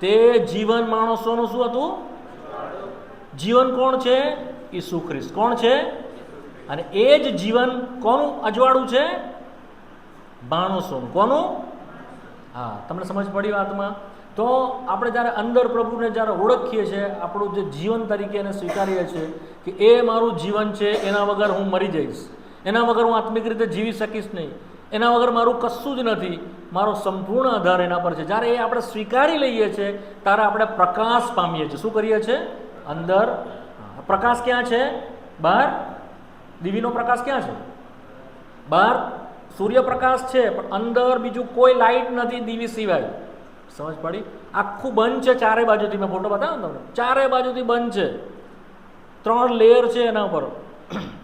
તે જીવન માણસોનું શું હતું? જીવન કોણ છે? ઈસુ ખ્રિસ્ત. કોણ છે? અને એ જ જીવન કોનું અજવાળું છે? માણસોનું. કોનું? હા, તમને સમજ પડી વાતમાં? તો આપણે જ્યારે અંદર પ્રભુને જ્યારે ઓળખીએ છીએ, આપણું જે જીવન તરીકે એને સ્વીકારીએ છીએ કે એ મારું જીવન છે, એના વગર હું મરી જઈશ, એના વગર હું આત્મિક રીતે જીવી શકીશ નહીં, એના વગર મારું કશું જ નથી, મારો સંપૂર્ણ આધાર એના પર છે. જ્યારે એ આપણે સ્વીકારી લઈએ છીએ ત્યારે આપણે પ્રકાશ પામીએ છીએ. શું કરીએ છીએ? અંદર. પ્રકાશ ક્યાં છે? બહાર. દિવીનો પ્રકાશ ક્યાં છે? બહાર સૂર્યપ્રકાશ છે, પણ અંદર બીજું કોઈ લાઇટ નથી દિવી સિવાય. સમજ પડી? આખું બંધ છે ચારે બાજુથી. મેં ફોટો બતાવ્યો તમને, ચારે બાજુથી બંધ છે, 3 લેયર છે એના ઉપર.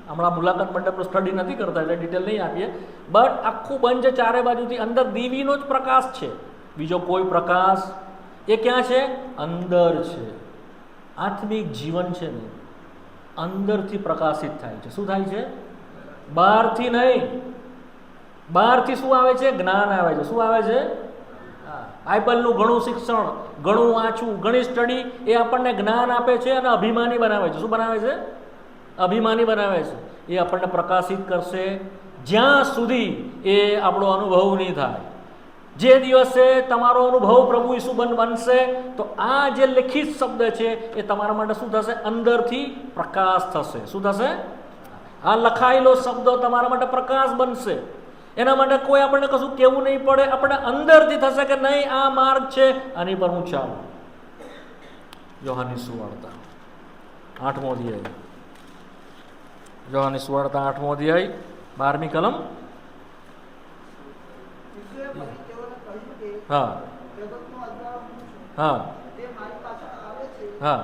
હમણાં મુલાકાત મંડપનો સ્ટડી નથી કરતા એટલે ડિટેલ નહીં આપીએ, બટ આખું બંધ છે ચારે બાજુથી. અંદર દીવીનો જ પ્રકાશ છે, બીજો કોઈ પ્રકાશ. એ ક્યાં છે? અંદર છે. આત્મિક જીવન છે ને અંદરથી પ્રકાશિત થાય છે. શું થાય છે? બહારથી નહીં. બહારથી શું આવે છે? જ્ઞાન આવે છે. શું આવે છે? બાઇબલનું ઘણું શિક્ષણ, ઘણું વાંચવું, ઘણી સ્ટડી એ આપણને જ્ઞાન આપે છે અને અભિમાની બનાવે છે. શું બનાવે છે? અભિમાની બનાવે છે. એ આપણને પ્રકાશિત કરશે જ્યાં સુધી એ આપણો અનુભવ નહીં થાય. જે દિવસે તમારો અનુભવ પ્રભુ ઈસુ બનશે તો આ જે લિખિત શબ્દ છે એ તમારા માટે શું થશે? અંદરથી પ્રકાશ થશે. શું થશે? આ લખાયેલો શબ્દ તમારા માટે પ્રકાશ બનશે. એના માટે કોઈ આપણને કશું કહેવું નહીં પડે, આપણે અંદરથી થશે કે નહીં આ માર્ગ છે, આની પર હું ચાલું. યોહાનની સુવાર્તા 8મો અધ્યાય. યોહાનની સુવાર્તા 8મો અધ્યાય 12મી કલમ. હા હા હા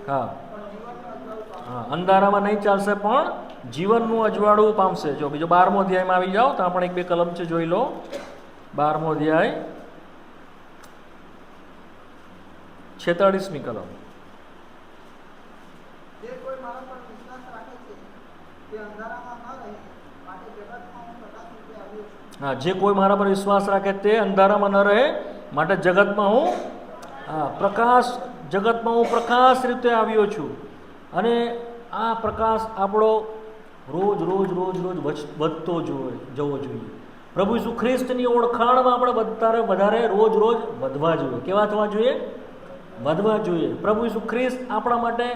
હા હા. અંધારામાં નહીં ચાલશે પણ જીવનનું અજવાળું પામશે. જો બીજો 12મો અધ્યાયમાં આવી જાઓ તો આપણે 1-2 કલમ છે જોઈ લો. 12મો અધ્યાય 46મી કલમ. હા, જે કોઈ મારા પર વિશ્વાસ રાખે તે અંધારામાં ન રહે માટે જગતમાં હું પ્રકાશ, જગતમાં હું પ્રકાશ રીતે આવ્યો છું. અને આ પ્રકાશ આપણો રોજ રોજ રોજ રોજ વધતો જવો જોઈએ. પ્રભુ ઈસુ ખ્રિસ્તની ઓળખાણમાં આપણે વધારે રોજ રોજ વધવા જોઈએ. કેવા થવા જોઈએ? વધવા જોઈએ. પ્રભુ ઈસુ ખ્રિસ્ત આપણા માટે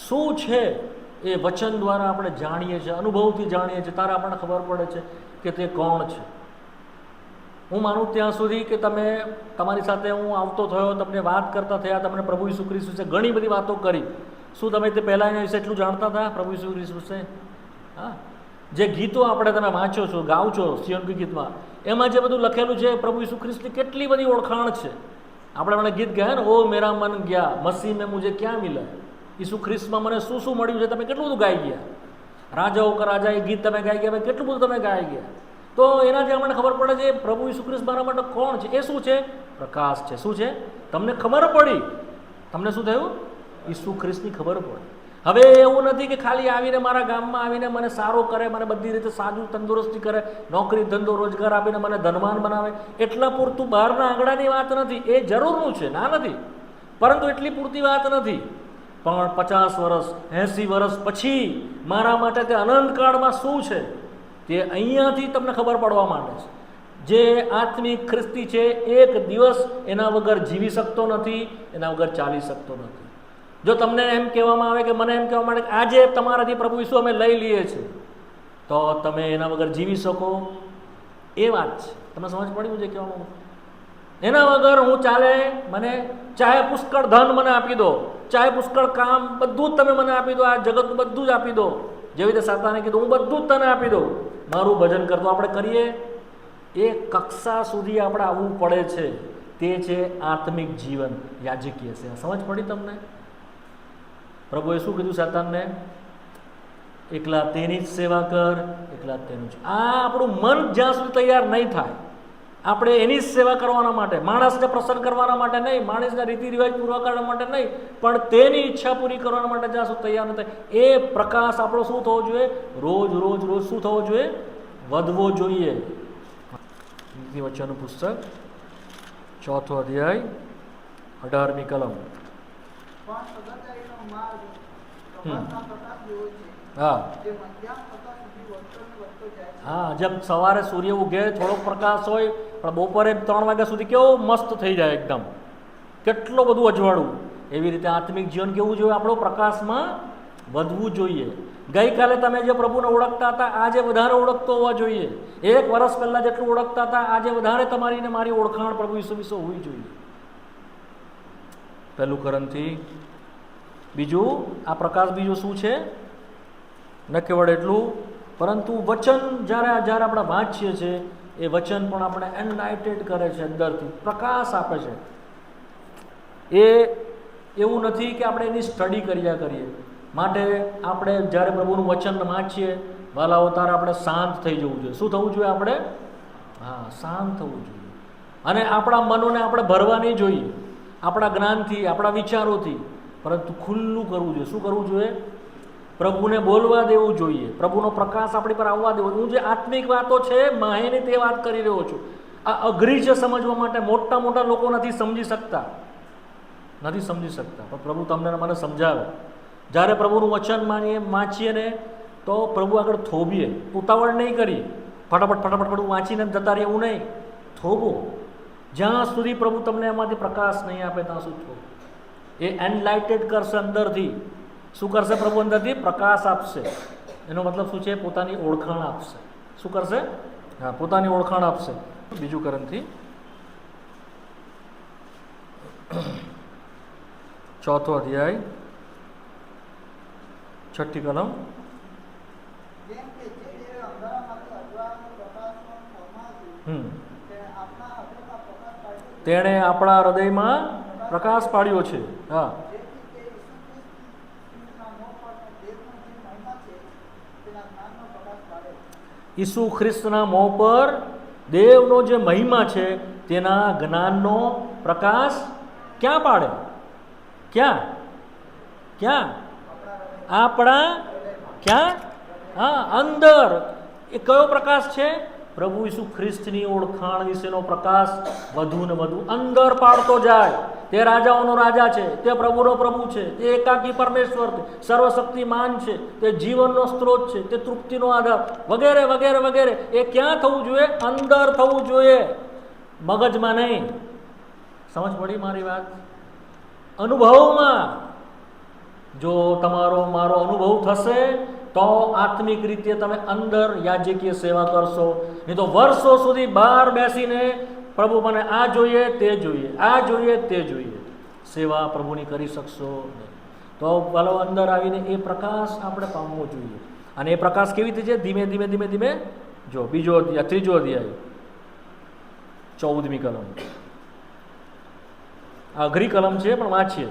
શું છે એ વચન દ્વારા આપણે જાણીએ છીએ, અનુભવથી જાણીએ છીએ. ત્યારે આપણને ખબર પડે છે કે તે કોણ છે. હું માનું ત્યાં સુધી કે તમે તમારી સાથે હું આવતો થયો, તમને વાત કરતા થયા, તમને પ્રભુ ઈસુ ખ્રિસ્ત વિશે ઘણી બધી વાતો કરી. શું તમે તે પહેલાં એના વિશે એટલું જાણતા હતા પ્રભુ ઈસુ ખ્રિસ્ત વિશે? હા, જે ગીતો આપણે તમે વાંચો છો, ગાઓ છો સિયોન ગીતમાં, એમાં જે બધું લખેલું છે પ્રભુ ઈસુ ખ્રિસ્તની કેટલી બધી ઓળખાણ છે. આપણે મને ગીત ગયા ને, ઓ મેરા મન ગયા મસીહ મેં મુझे ક્યાં મિલા, ઈસુ ખ્રિસ્તમાં મને શું શું મળ્યું છે, તમે કેટલું બધું ગાઈ ગયા. રાજાઓ કા રાજા એ ગીત તમે ગાઈ ગયા, કેટલું બધું તમે ગાઈ ગયા. તો એનાથી આપણને ખબર પડે છે પ્રભુ ઈસુ ખ્રિસ્ત મારા માટે કોણ છે. એ શું છે? પ્રકાશ છે. શું છે? તમને ખબર પડી. તમને શું થયું? ઈસુ ખ્રિસ્તની ખબર પડે. હવે એવું નથી કે ખાલી આવીને મારા ગામમાં આવીને મને સારો કરે, મને બધી રીતે સાજુ તંદુરસ્તી કરે, નોકરી ધંધો રોજગાર આપીને મને ધનવાન બનાવે, એટલા પૂરતું બહારના આંગણાની વાત નથી. એ જરૂરનું છે, ના નથી, પરંતુ એટલી પૂરતી વાત નથી. પણ 50 વર્ષ 80 વર્ષ પછી મારા માટે તે અનંતકાળમાં શું છે તે અહીંયાથી તમને ખબર પડવા માંડે છે. જે આત્મિક ખ્રિસ્તી છે એક દિવસ એના વગર જીવી શકતો નથી, એના વગર ચાલી શકતો નથી. જો તમને એમ કહેવામાં આવે કે મને એમ કહેવામાં આવે કે આજે તમારાથી પ્રભુ ઈસુ અમે લઈ લઈએ છીએ તો તમે એના વગર જીવી શકો, એ વાત છે. તમે સમજ પડી હું જે કહેવામાં? એના વગર હું ચાલે, મને ચાહે પુષ્કળ ધન મને આપી દો, ચાહે પુષ્કળ કામ, બધું જ તમે મને આપી દો, આ જગતનું બધું જ આપી દો, જેવી રીતે સાતાને કીધું હું બધું જ તને આપી દઉં, મારું ભજન કરતો આપણે કરીએ. એ કક્ષા સુધી આપણે આવવું પડે છે. તે છે આત્મિક જીવન, યાજકીય છે. સમજ પડી તમને? પ્રભુએ શું કીધું સાતાનને? એકલા તેની જ સેવા કર, એકલા તેનું જ. આ આપણું મન જ્યાં સુધી તૈયાર નહીં થાય, આપણે એની જ સેવા કરવાના માટે, માણસને પ્રસન્ન કરવાના માટે નહીં, માણસના રીતિ રિવાજ પૂરા કરવા માટે નહીં, પણ તેની ઈચ્છા પૂરી કરવા માટે જ્યાં સુધી તૈયાર ન થાય, એ પ્રકાશ આપણો શું થવો જોઈએ? રોજ રોજ રોજ શું થવો જોઈએ? વધવો જોઈએ. નીતિ વચનનું પુસ્તક 4થો અધ્યાય 18મી કલમ. હા હા, જેમ સવારે સૂર્ય ઉગે થોડોક પ્રકાશ હોય પણ બપોરે 3 વાગ્યા સુધી કેવો મસ્ત થઈ જાય એકદમ, કેટલું બધું અજવાળું. એવી રીતે આત્મિક જીવન કેવું જોઈએ? આપણો પ્રકાશમાં વધવું જોઈએ. ગઈકાલે તમે જે પ્રભુને ઓળખતા હતા આજે વધારે ઓળખતો હોવા જોઈએ. 1 વર્ષ પહેલાં જેટલું ઓળખતા હતા આજે વધારે તમારી ને મારી ઓળખાણ પ્રભુ ઈસુ વિશે હોવી જોઈએ. પહેલું કરંથી. બીજું આ પ્રકાશ બીજું શું છે? ન કેવળ એટલું પરંતુ વચન જ્યારે આપણે વાંચીએ છીએ એ વચન પણ આપણે એનલાઇટેડ કરે છે, અંદરથી પ્રકાશ આપે છે. એ એવું નથી કે આપણે એની સ્ટડી કર્યા કરીએ. માટે આપણે જ્યારે પ્રભુનું વચન વાંચીએ વાલાઓ ત્યારે આપણે શાંત થઈ જવું જોઈએ. શું થવું જોઈએ? આપણે શાંત થવું જોઈએ. અને આપણા મનોને આપણે ભરવા નહીં જોઈએ આપણા જ્ઞાનથી, આપણા વિચારોથી, પરંતુ ખુલ્લું કરવું જોઈએ. શું કરવું જોઈએ? પ્રભુને બોલવા દેવું જોઈએ, પ્રભુનો પ્રકાશ આપણી પર આવવા દેવો. હું જે આત્મિક વાતો છે માહિની તે વાત કરી રહ્યો છું. આ અઘરી છે સમજવા માટે. મોટા લોકો નથી સમજી શકતા, પણ પ્રભુ તમને મને સમજાવે. જ્યારે પ્રભુનું વચન વાંચીએ ને તો પ્રભુ આગળ થોભીએ, ઉતાવળ નહીં કરી, ફટાફટ વાંચીને જતા રહે એવું નહીં. થોભો, જ્યાં સુધી પ્રભુ તમને એમાંથી પ્રકાશ નહીં આપે ત્યાં સુધી થોભો. એ એનલાઇટેડ કરશે અંદરથી. શું કરશે પ્રભુ? અંદરથી પ્રકાશ આપશે. એનો મતલબ શું છે? પોતાની ઓળખાણ આપશે. શું કરશે? પોતાની ઓળખાણ આપશે. બીજું કરંથી 4થો અધ્યાય 6ઠ્ઠી કલમ. તેણે આપણા હૃદયમાં પ્રકાશ પાડ્યો છે. ઈસુ ખ્રિસ્તના મોં પર દેવનો જે મહિમા છે તેના જ્ઞાનનો પ્રકાશ ક્યાં પાડે? ક્યાં? આપણા અંદર. એ કયો પ્રકાશ છે? પ્રભુ ઈસુ ખ્રિસ્તની ઓળખાણ વિશેનો પ્રકાશ વધુ ને વધુ અંદર પાડતો જાય. તે રાજાઓનો રાજા છે, તે પ્રભુનો પ્રભુ છે, તે એકાકી પરમેશ્વર છે, સર્વશક્તિમાન છે, તે જીવનનો સ્ત્રોત છે, તે તૃપ્તિનો આધાર, વગેરે વગેરે વગેરે. એ ક્યાં થવું જોઈએ? અંદર થવું જોઈએ, મગજમાં નહીં. સમજ પડી મારી વાત? અનુભવમાં. જો તમારો મારો અનુભવ થશે તો આત્મિક રીતે તમે અંદર યાજકીય સેવા કરશો. નહીં તો વર્ષો સુધી બહાર બેસીને પ્રભુ મને આ જોઈએ, તે જોઈએ, આ જોઈએ, તે જોઈએ, સેવા પ્રભુની કરી શકશો નહીં. તો ભલો અંદર આવીને એ પ્રકાશ આપણે પામવો જોઈએ. અને એ પ્રકાશ કેવી રીતે છે? ધીમે ધીમે. જો ત્રીજો અધ્યાય 14મી કલમ. અઘરી કલમ છે પણ વાંચીએ.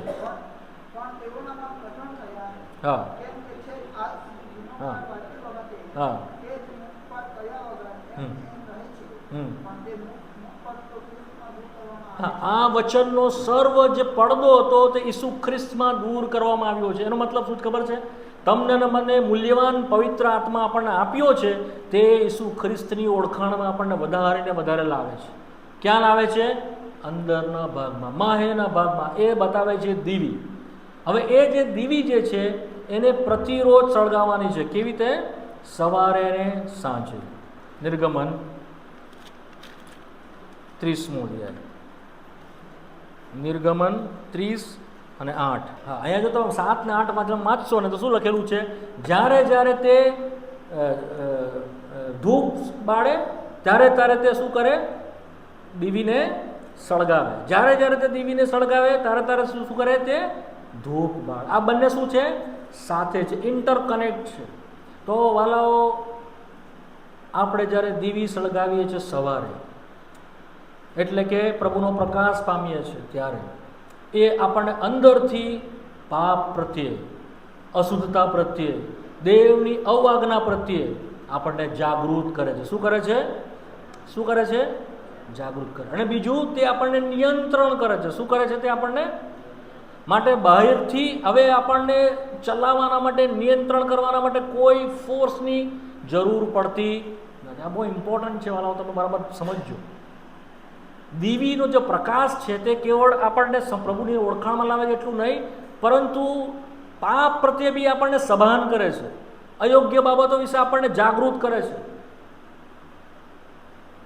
હા. આ વચનનો સર્વ જે પડદો હતો તે ઈસુ ખ્રિસ્તમાં દૂર કરવામાં આવ્યો છે. એનો મતલબ શું ખબર છે? તમને ને મને મૂલ્યવાન પવિત્ર આત્મા આપણને આપ્યો છે તે ઈસુ ખ્રિસ્તની ઓળખાણમાં આપણને વધારે ને વધારે લાવે છે. ક્યાં લાવે છે? અંદરના ભાગમાં, માહેના ભાગમાં. એ બતાવે છે દીવી. હવે એ જે દીવી જે છે એને પ્રતિરોજ સળગાવવાની છે. કેવી રીતે? સવારે અને સાંજે. નિર્ગમન 30મો અધ્યાય. નિર્ગમન 30 અને 8. અહીંયા જો તમે 7 ને 8 માં વાંચશો ને તો શું લખેલું છે? જ્યારે તે ધૂપ બાળે ત્યારે તે શું કરે? દીવીને સળગાવે. જ્યારે તે દીવીને સળગાવે ત્યારે શું કરે? તે ધૂપ બાળ. આ બંને શું છે? સાથે છે, ઇન્ટરકનેક્ટ છે. તો વાલાઓ, આપણે જ્યારે દીવી સળગાવીએ છીએ સવારે, એટલે કે પ્રભુનો પ્રકાશ પામીએ છીએ, ત્યારે એ આપણને અંદરથી પાપ પ્રત્યે, અશુદ્ધતા પ્રત્યે, દેવની અવજ્ઞા પ્રત્યે આપણને જાગૃત કરે છે. શું કરે છે? જાગૃત કરે. અને બીજું, તે આપણને નિયંત્રણ કરે છે. શું કરે છે? તે આપણને માટે બહારથી હવે આપણને ચલાવવાના માટે, નિયંત્રણ કરવાના માટે કોઈ ફોર્સની જરૂર પડતી નથી. આ બહુ ઇમ્પોર્ટન્ટ છે વાલાઓ, તમે બરાબર સમજજો. દીવીનો જે પ્રકાશ છે તે કેવળ આપણને પ્રભુની ઓળખાણમાં લાવે એટલું નહીં, પરંતુ પાપ પ્રત્યે બી આપણને સભાન કરે છે, અયોગ્ય બાબતો વિશે આપણને જાગૃત કરે છે.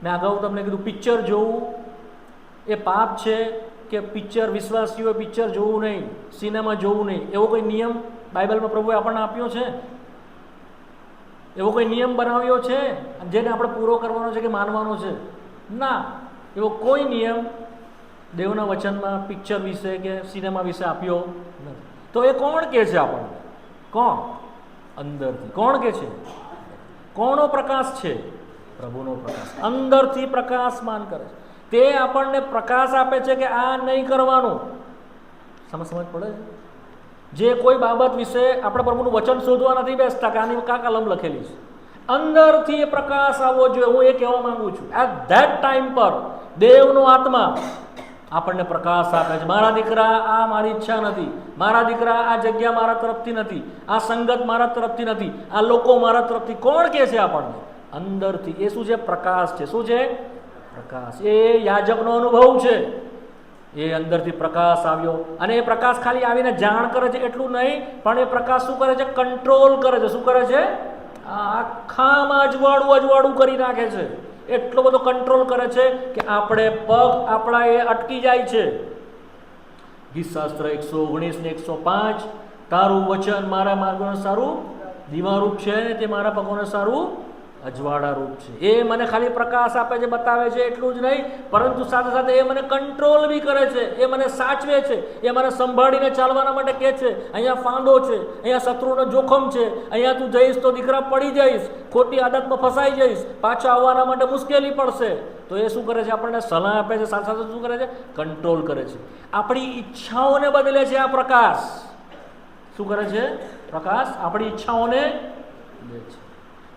મેં અગાઉ તમને કીધું પિક્ચર જોવું એ પાપ છે કે પિક્ચર વિશ્વાસીઓએ પિક્ચર જોવું નહીં, સિનેમા જોવું નહીં, એવો કોઈ નિયમ બાઇબલમાં પ્રભુએ આપણને આપ્યો છે? એવો કોઈ નિયમ બનાવ્યો છે જેને આપણે પૂરો કરવાનો છે કે માનવાનો છે? ના, એવો કોઈ નિયમ દેવના વચનમાં પિક્ચર વિશે કે સિનેમા વિશે આપ્યો નથી. તો એ કોણ કહે છે આપણને? કોણ? અંદરથી. કોણ કહે છે? કોનો પ્રકાશ છે? પ્રભુનો પ્રકાશ. અંદરથી પ્રકાશમાન કરે છે. તે આપણને પ્રકાશ આપે છે કે આ નહીં કરવાનું. સમજ પડે છે? જે કોઈ બાબત વિશે આપણે પ્રભુનું વચન શોધવા નથી બેસતા કે આની કા કલમ લખેલી છે. અંદરથી એ પ્રકાશ આવવો જોઈએ. હું એ કહેવા માંગુ છું, એટ ધેટ ટાઈમ પર દેવનો આત્મા આપણને પ્રકાશ આપે છે. મારા દીકરા, આ મારી ઈચ્છા નથી. મારા દીકરા, આ જગ્યા મારા તરફથી નથી. આ સંગત મારા તરફથી નથી. આ લોકો મારા તરફથી. કોણ કહે છે આપણને? અંદરથી. એ શું છે? પ્રકાશ છે. શું છે? પ્રકાશ. એ યાજકનો અનુભવ છે. એ અંદરથી પ્રકાશ આવ્યો અને એ પ્રકાશ ખાલી આવીને જાણ કરે છે એટલું નહીં, પણ એ પ્રકાશ શું કરે છે? કંટ્રોલ કરે છે. શું કરે છે? આખામાં અજવાળું કરી નાખે છે. એટલો બધો કંટ્રોલ કરે છે કે આપણે પગ આપણા એ અટકી જાય છે. ગીતશાસ્ત્ર 119 ને 105, તારું વચન મારા માર્ગોને સારું દીવારૂપ છે ને તે મારા પગોને સારું અજવાળા રૂપ છે. એ મને ખાલી પ્રકાશ આપે છે, બતાવે છે, એટલું જ નહીં, પરંતુ સાથે સાથે એ મને કંટ્રોલ બી કરે છે. એ મને સાચવે છે. એ મને સંભાળીને ચાલવાના માટે કહે છે, અહીંયા ફાંદો છે, અહીંયા શત્રુનો જોખમ છે, અહીંયા તું જઈશ તો દીકરા પડી જઈશ, ખોટી આદતમાં ફસાઈ જઈશ, પાછા આવવાના માટે મુશ્કેલી પડશે. તો એ શું કરે છે? આપણને સલાહ આપે છે, સાથે સાથે શું કરે છે? કંટ્રોલ કરે છે. આપણી ઈચ્છાઓને બદલે છે આ પ્રકાશ. શું કરે છે? પ્રકાશ આપણી ઈચ્છાઓને બદલે છે.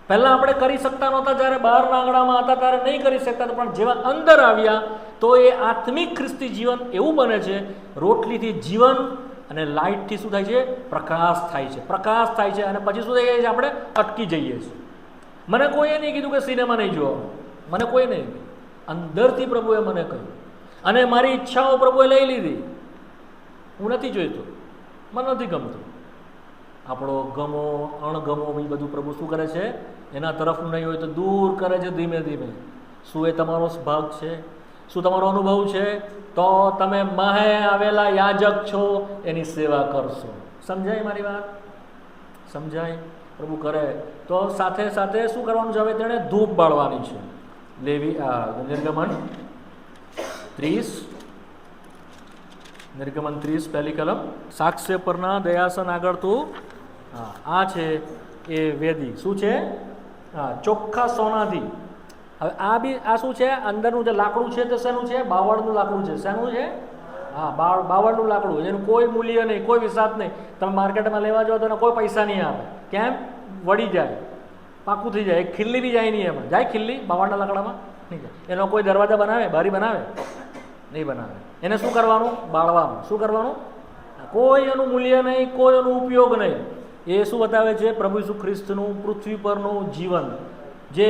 પહેલાં આપણે કરી શકતા નહોતા, જ્યારે બહારના આંગણામાં હતા ત્યારે નહીં કરી શકતા, પણ જેવા અંદર આવ્યા તો એ આત્મિક ખ્રિસ્તી જીવન એવું બને છે, રોટલીથી જીવન અને લાઇટથી શું થાય છે? પ્રકાશ થાય છે. પ્રકાશ થાય છે અને પછી શું થઈ જાય છે? આપણે અટકી જઈએ છીએ. મને કોઈએ નહીં કીધું કે સિનેમા નહીં જોવાનું. મને કોઈ નહીં, અંદરથી પ્રભુએ મને કહ્યું અને મારી ઈચ્છાઓ પ્રભુએ લઈ લીધી. હું નથી જોઈતો, મને નથી ગમતું. આપણો ગમો અણગમો બી બધું પ્રભુ શું કરે છે? એના તરફનું નહીં હોય તો દૂર કરે છે ધીમે ધીમે. શું એ તમારો ભાગ છે? શું તમારો અનુભવ છે? તો તમે માહે આવેલા યાજક છો, એની સેવા કરશો. સમજાય મારી વાત? સમજાય? પ્રભુ કરે તો સાથે સાથે શું કરવાનું છે? હવે તેણે ધૂપ બાળવાની છે. નિર્ગમન 30 પહેલી કલમ, સાક્ષ્ય પરના દયાસન આગળ તું, આ છે એ વેદી. શું છે? ચોખ્ખા સોનાથી. હવે આ બી આ શું છે? અંદરનું જે લાકડું છે તે શેનું છે? બાવળનું લાકડું છે. શેનું છે? બાવળનું લાકડું. એનું કોઈ મૂલ્ય નહીં, કોઈ વિસાત નહીં. તમે માર્કેટમાં લેવા જાઓ તો એને કોઈ પૈસા નહીં આપે. કેમ? વળી જાય, પાકું થઈ જાય. એક ખિલ્લી બી જાય નહીં એમાં. જાય ખિલ્લી બાવળના લાકડામાં? નહીં જાય. એનો કોઈ દરવાજા બનાવે, બારી બનાવે? નહીં બનાવે. એને શું કરવાનું? બાળવાનું. શું કરવાનું? કોઈ એનું મૂલ્ય નહીં, કોઈ એનો ઉપયોગ નહીં. એ શું બતાવે છે? પ્રભુ ઈસુ ખ્રિસ્તનું પૃથ્વી પરનું જીવન, જે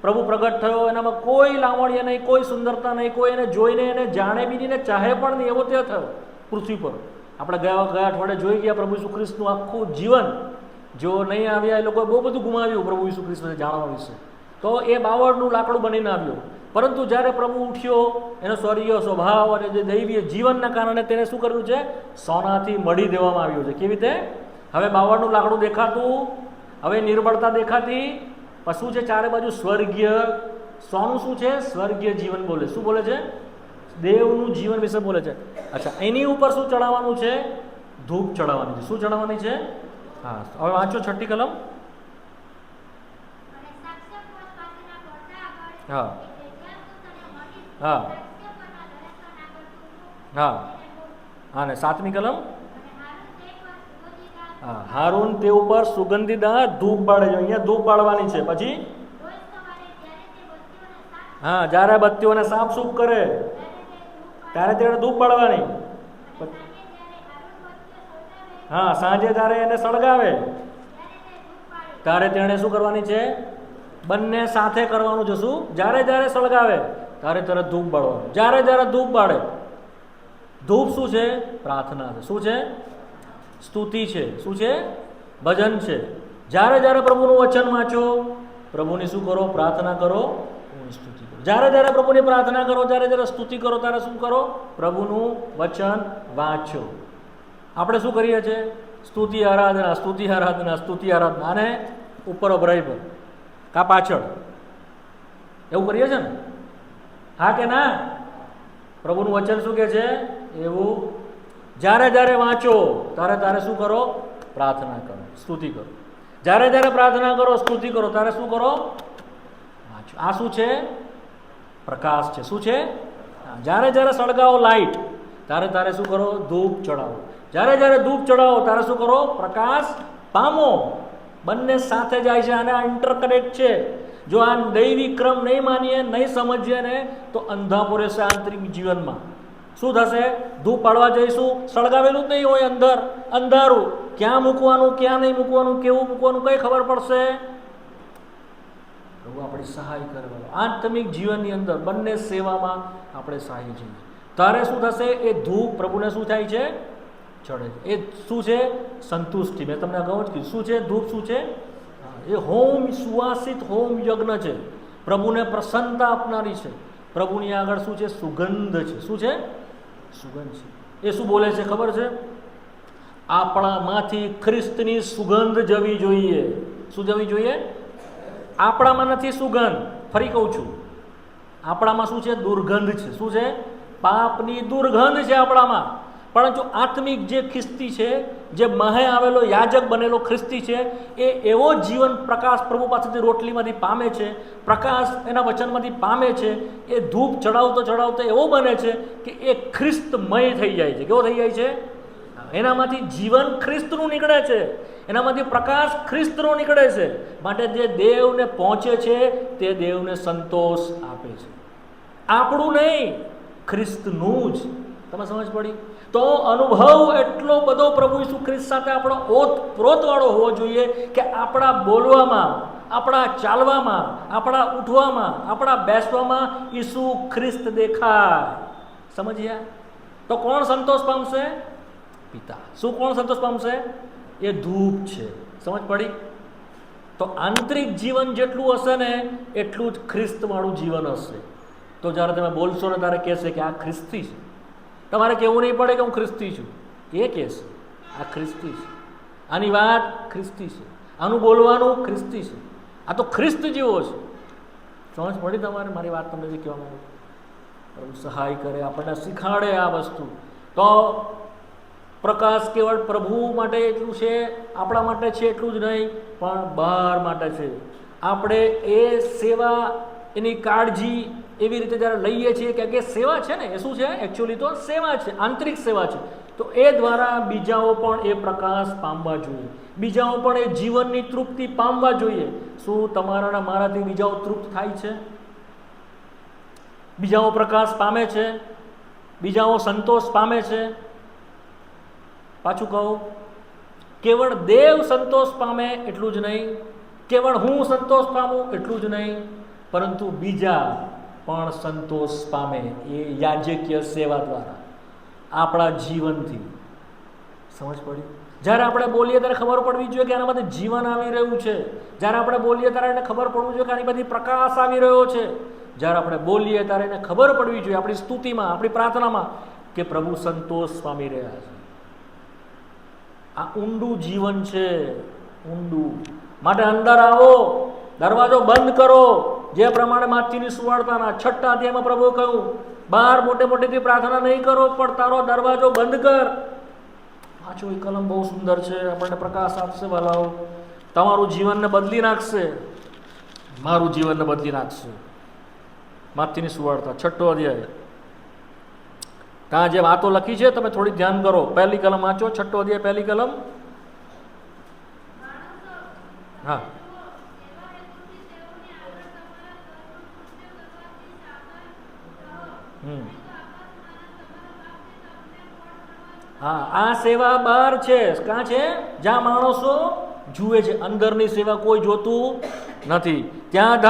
પ્રભુ પ્રગટ થયો, એનામાં કોઈ લાવણ્ય નહીં, કોઈ સુંદરતા નહીં, કોઈ એને જોઈને એને જાણે બી નહીં ને ચાહે પણ નહીં, એવો તે થયો પૃથ્વી પર. આપણે ગયા અઠવાડિયે જોઈ ગયા પ્રભુ ઈસુ ખ્રિસ્તનું આખું જીવન. જો નહીં આવ્યા એ લોકોએ બહુ બધું ગુમાવ્યું પ્રભુ ઈસુ ખ્રિસ્તને જાણવા વિશે. તો એ બાવળનું લાકડું બનીને આવ્યો. પરંતુ જ્યારે પ્રભુ ઉઠ્યો, એનો સ્વર્ગીય સ્વભાવ અને જે દૈવીય જીવનના કારણે તેને શું કર્યું છે? સોનાથી મળી દેવામાં આવ્યું છે. કેવી રીતે? હવે બાવળનું લાકડું દેખાતું, હવે નિર્બળતા દેખાતી, પછી શું છે? ચારે બાજુ સ્વર્ગીય સોનું. શું છે? સ્વર્ગીય જીવન બોલે. શું બોલે છે? દેવનું જીવન વિશે બોલે છે. અચ્છા, એની ઉપર શું ચડાવવાનું છે? ધૂપ ચડાવવાની છે. શું ચડાવવાની છે? હા, હવે વાંચો 6ઠ્ઠી કલમ. હા હા હા હા ને 7મી કલમ. હા, હારૂન તે ઉપર સુગંધીદાર ધૂપ બાળે છે. અહીંયા ધૂપ બાળવાની છે. પછી હા, જ્યારે બત્તીઓને સાફ સૂફ કરે ત્યારે તેને ધૂપ બાળવાની. હા, સાંજે જ્યારે એને સળગાવે ત્યારે તેણે શું કરવાની છે? બંને સાથે કરવાનું છે. શું? જ્યારે સળગાવે ત્યારે ધૂપ બાળવાનું. જ્યારે ધૂપ બાળે. ધૂપ શું છે? પ્રાર્થના છે. શું છે? સ્તુતિ છે. શું છે? ભજન છે. જ્યારે પ્રભુનું વચન વાંચો, પ્રભુની શું કરો? પ્રાર્થના કરો, સ્તુતિ કરો. જ્યારે જ્યારે પ્રભુની પ્રાર્થના કરો, જ્યારે જ્યારે સ્તુતિ કરો, ત્યારે શું કરો? પ્રભુનું વચન વાંચો. આપણે શું કરીએ છીએ? સ્તુતિ આરાધના, સ્તુતિ આરાધના, સ્તુતિ આરાધના, અને ઉપર અભરાઈ પર કા પાછળ એવું કરીએ છીએ ને? હા કે ના? પ્રભુનું વચન શું કહે છે? એવું જ્યારે જ્યારે વાંચો ત્યારે તારે શું કરો? પ્રાર્થના કરો, સ્તુતિ કરો. જ્યારે જ્યારે પ્રાર્થના કરો, સ્તુતિ કરો, ત્યારે શું કરો? વાંચો. આ શું છે? પ્રકાશ છે. શું છે? જ્યારે જ્યારે સળગાવો લાઈટ, ત્યારે તારે શું કરો? ધૂપ ચડાવો. જ્યારે જ્યારે ધૂપ ચડાવો ત્યારે શું કરો? પ્રકાશ પામો. બંને સાથે જાય છે અને આ ઇન્ટરકનેક્ટ છે. જો આ દૈવી ક્રમ નહીં માનીએ, નહીં સમજીએ ને, તો અંધાપો રહેશે આંતરિક જીવનમાં. શું થશે? ધૂપ પાડવા જઈશું, સળગાવેલું જ નહીં હોય, અંદર અંધારું. ક્યાં મૂકવાનું, ક્યાં નહીં મૂકવાનું, કેવું મૂકવાનું, કઈ ખબર પડશે? પ્રભુ આપણી સહાય કરવાનો. આત્મિક જીવનની અંદર બંને સેવામાં આપણે સહાય છીએ. તારે શું થશે? એ ધૂપ પ્રભુને શું થાય છે? ચડે છે. એ શું છે? સંતુષ્ટિ. મેં તમને અગાઉ જ કીધું. શું છે ધૂપ? શું છે? એ હોમ, સુવાસિત હોમ યજ્ઞ છે. પ્રભુને પ્રસન્નતા આપનારી છે. પ્રભુની આગળ શું છે? સુગંધ છે. શું છે? સુગંધ છે. એ શું બોલે છે ખબર છે? આપણામાંથી ખ્રિસ્તની સુગંધ જવી જોઈએ. શું જવી જોઈએ? આપણામાં નથી સુગંધ. ફરી કહું છું, આપણામાં શું છે? દુર્ગંધ છે. શું છે? પાપની દુર્ગંધ છે આપણામાં. પરંતુ આત્મિક જે ખ્રિસ્તી છે, જે મહે આવેલો યાજક બનેલો ખ્રિસ્તી છે, એ એવો જીવન પ્રકાશ પ્રભુ પાસેથી રોટલીમાંથી પામે છે, પ્રકાશ એના વચનમાંથી પામે છે. એ ધૂપ ચડાવતો ચડાવતો એવો બને છે કે એ ખ્રિસ્તમય થઈ જાય છે. કેવો થઈ જાય છે? એનામાંથી જીવન ખ્રિસ્તનું નીકળે છે, એનામાંથી પ્રકાશ ખ્રિસ્તનો નીકળે છે. માટે જે દેવને પહોંચે છે તે દેવને સંતોષ આપે છે. આપણું નહીં, ખ્રિસ્તનું જ. તમે સમજ પડી? તો અનુભવ એટલો બધો પ્રભુ ઈસુ ખ્રિસ્ત સાથે આપણો ઓતપ્રોતવાળો હોવો જોઈએ કે આપણા બોલવામાં, આપણા ચાલવામાં, આપણા ઉઠવામાં, આપણા બેસવામાં ઈસુ ખ્રિસ્ત દેખાય. સમજ્યા? તો કોણ સંતોષ પામશે? પિતા. શું કોણ સંતોષ પામશે? એ ધૂપ છે. સમજ પડી? તો આંતરિક જીવન જેટલું હશે ને, એટલું જ ખ્રિસ્તવાળું જીવન હશે. તો જ્યારે તમે બોલશો ને ત્યારે કહેશે કે આ ખ્રિસ્તી છે. તમારે કહેવું નહીં પડે કે હું ખ્રિસ્તી છું. એ કહેશે આ ખ્રિસ્તી છે, આની વાત ખ્રિસ્તી છે, આનું બોલવાનું ખ્રિસ્તી છે, આ તો ખ્રિસ્ત જેવો છે. સમજ પડી તમારે મારી વાત? તમને જે કહેવા માંગુ, પ્રભુ સહાય કરે, આપણને શીખાડે આ વસ્તુ. તો પ્રકાશ કેવળ પ્રભુ માટે એટલું છે, આપણા માટે છે એટલું જ નહીં, પણ બહાર માટે છે. આપણે એ સેવા, એની કાળજી એવી રીતે જ્યારે લઈએ છીએ કે સેવા છે ને, એ શું છે? એકચ્યુઅલી તો સેવા છે, આંતરિક સેવા છે. તો એ દ્વારા બીજાઓ પણ એ પ્રકાશ પામવા જોઈએ, બીજાઓ પણ એ જીવનની તૃપ્તિ પામવા જોઈએ. શું તમારા મારાથી બીજાઓ તૃપ્ત થાય છે? બીજાઓ પ્રકાશ પામે છે? બીજાઓ સંતોષ પામે છે? પાછું કહું, કેવળ દેવ સંતોષ પામે એટલું જ નહીં, કેવળ હું સંતોષ પામું એટલું જ નહીં, પરંતુ બીજા પણ સંતોષ પામે એ યાજકીય સેવા દ્વારા, આપણા જીવનથી. સમજ પડી? જ્યારે આપણે બોલીએ ત્યારે ખબર પડવી જોઈએ કે આનામાંથી જીવન આવી રહ્યું છે. જ્યારે આપણે બોલીએ ત્યારે એને ખબર પડવું જોઈએ કે આની બધી પ્રકાશ આવી રહ્યો છે. જ્યારે આપણે બોલીએ ત્યારે એને ખબર પડવી જોઈએ આપણી સ્તુતિમાં, આપણી પ્રાર્થનામાં, કે પ્રભુ સંતોષ પામી રહ્યા છે. આ ઊંડું જીવન છે, ઊંડું. માટે અંદર આવો, દરવાજો બંધ કરો. જે પ્રમાણે માથીની સુવાર્તાના 6 અધ્યાયમાં પ્રભુ કહ્યું, બહાર મોટે મોટેથી પ્રાર્થના નહીં કરો, પણ તારો દરવાજો બંધ કર. પાછો એ કલમ બહુ સુંદર છે, આપણને પ્રકાશ આપશે. વાલાઓ, તમારું જીવનને બદલી નાખશે, મારું જીવનને બદલી નાખશે. માથીની સુવાર્તા 6 અધ્યાય, ત્યાં જે વાતો લખી છે તમે થોડી ધ્યાન કરો. પહેલી કલમ વાંચો, 6 અધ્યાય પહેલી કલમ. હા, હા, આ સેવા બહાર છે. ક્યાં છે? જ્યાં માણસો જુએ છે. અંદરની સેવા કોઈ જોતું નથી. ત્યાં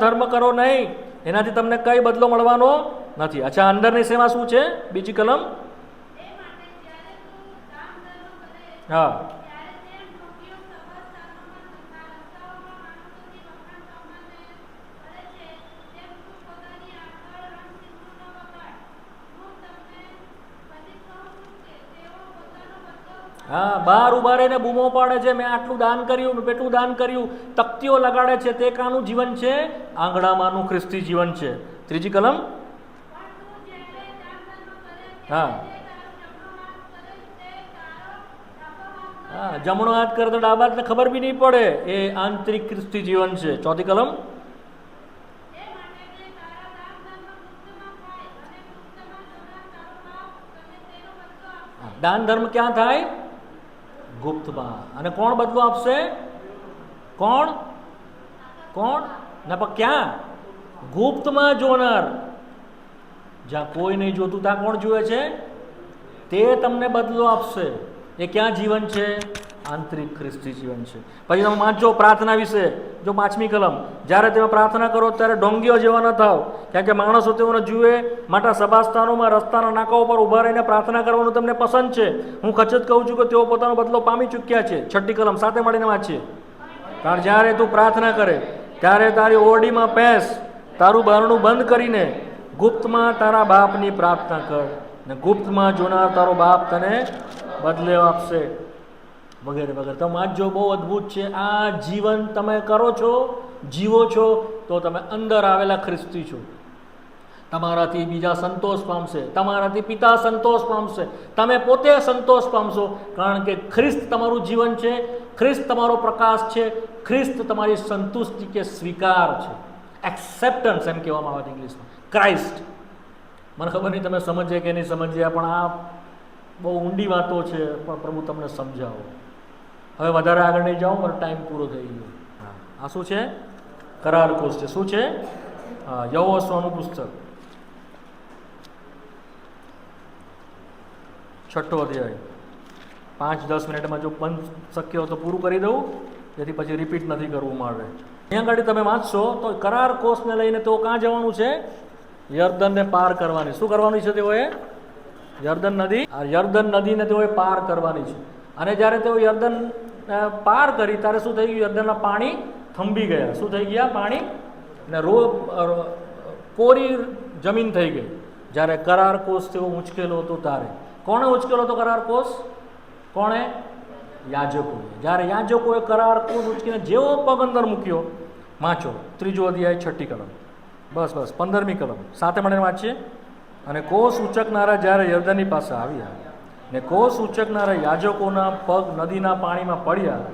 ધર્મ કરો નહીં, એનાથી તમને કઈ બદલો મળવાનો નથી. અચ્છા, અંદરની સેવા શું છે? બીજી કલમ. હા, હા, બહાર ઉભા રહીને બૂમો પાડે છે, મેં આટલું દાન કર્યું, મેં પેટલું દાન કર્યું, તકતીઓ લગાડે છે, તે કાનું જીવન છે? આંગણામાંનું ખ્રિસ્તી જીવન છે. ત્રીજી કલમ. હા હા, જમણો હાથ કરે તો ડાબા હાથને ખબર બી નહીં પડે, એ આંતરિક ખ્રિસ્તી જીવન છે. ચોથી કલમ. દાન ધર્મ ક્યાં થાય? ગુપ્તમાં. અને કોણ બદલો આપશે? કોણ? કોણ? ના પણ ક્યાં? ગુપ્તમાં જોનાર. જ્યાં કોઈ નહીં જોતું ત્યાં કોણ જુએ છે? તે તમને બદલો આપશે. એ ક્યાં જીવન છે? આંતરિક ખ્રિસ્તી જીવન છે. પછી તમે વાંચો પ્રાર્થના વિશે, જો 5મી કલમ. જ્યારે તમે પ્રાર્થના કરો ત્યારે ઢોંગીઓ જેવા ન થાવ, કારણ કે માણસો તેઓને જુએ માટે સભાસ્થાનોમાં, રસ્તાના નાકાઓ પર ઊભા રહીને પ્રાર્થના કરવાનું તમને પસંદ છે. હું ખચત કહું છું કે તેઓ પોતાનો બદલો પામી ચૂક્યા છે. 6ઠ્ઠી કલમ સાથે મળીને વાંચીએ. કારણ જ્યારે તું પ્રાર્થના કરે ત્યારે તારી ઓરડીમાં પેસ, તારું બારણું બંધ કરીને ગુપ્તમાં તારા બાપની પ્રાર્થના કર, ને ગુપ્તમાં જોનાર તારો બાપ તને બદલે આપશે, વગેરે વગેરે. તમે વાંચજો, બહુ અદ્ભુત છે. આ જીવન તમે કરો છો, જીવો છો, તો તમે અંદર આવેલા ખ્રિસ્તી છો. તમારાથી બીજા સંતોષ પામશે, તમારાથી પિતા સંતોષ પામશે, તમે પોતે સંતોષ પામશો, કારણ કે ખ્રિસ્ત તમારું જીવન છે, ખ્રિસ્ત તમારો પ્રકાશ છે, ખ્રિસ્ત તમારી સંતુષ્ટિ કે સ્વીકાર છે. એક્સેપ્ટન્સ એમ કહેવામાં આવે ઇંગ્લિશમાં. ક્રાઇસ્ટ. મને ખબર નહીં તમે સમજ્યા કે નહીં સમજ્યા, પણ આ બહુ ઊંડી વાતો છે, પણ પ્રભુ તમને સમજાવો. હવે વધારે આગળ નહીં જાઓ, મારો ટાઈમ પૂરો થઈ ગયો. હા, આ શું છે? કરાર કોષ છે. શું છે? હા, યહોવાનું પુસ્તક, 6ઠ્ઠો અધ્યાય. 5-10 મિનિટમાં જો બંધ શક્ય હોય તો પૂરું કરી દઉં, જેથી પછી રિપીટ નથી કરવું મારે. અહીંયા આગળ તમે વાંચશો તો કરાર કોષને લઈને તેઓ ક્યાં જવાનું છે? યર્દનને પાર કરવાની. શું કરવાની છે તેઓએ? યર્દન નદી. આ યર્દન નદીને તેઓએ પાર કરવાની છે. અને જ્યારે તેઓ યર્દન પાર કરી ત્યારે શું થઈ ગયું? યર્દનના પાણી થંભી ગયા. શું થઈ ગયા? પાણી ને કોરી જમીન થઈ ગઈ. જ્યારે કરાર કોષ તેઓ ઉંચકેલો હતો ત્યારે. કોણે ઉંચકેલો હતો કરાર કોષ? કોણે? યાજકોએ. જ્યારે યાજકોએ કરાર કોષ ઉંચકીને જેવો પગ અંદર મૂક્યો, વાંચો 3જો અધ્યાય 6ઠ્ઠી કલમ. બસ 15મી કલમ સાથે મળીને વાંચીએ. અને કોષ ઉંચકનારા જ્યારે યર્દનની પાસે આવ્યા ને કોષ ઉંચકનારા યાજકોના પગ નદીના પાણીમાં પડ્યા,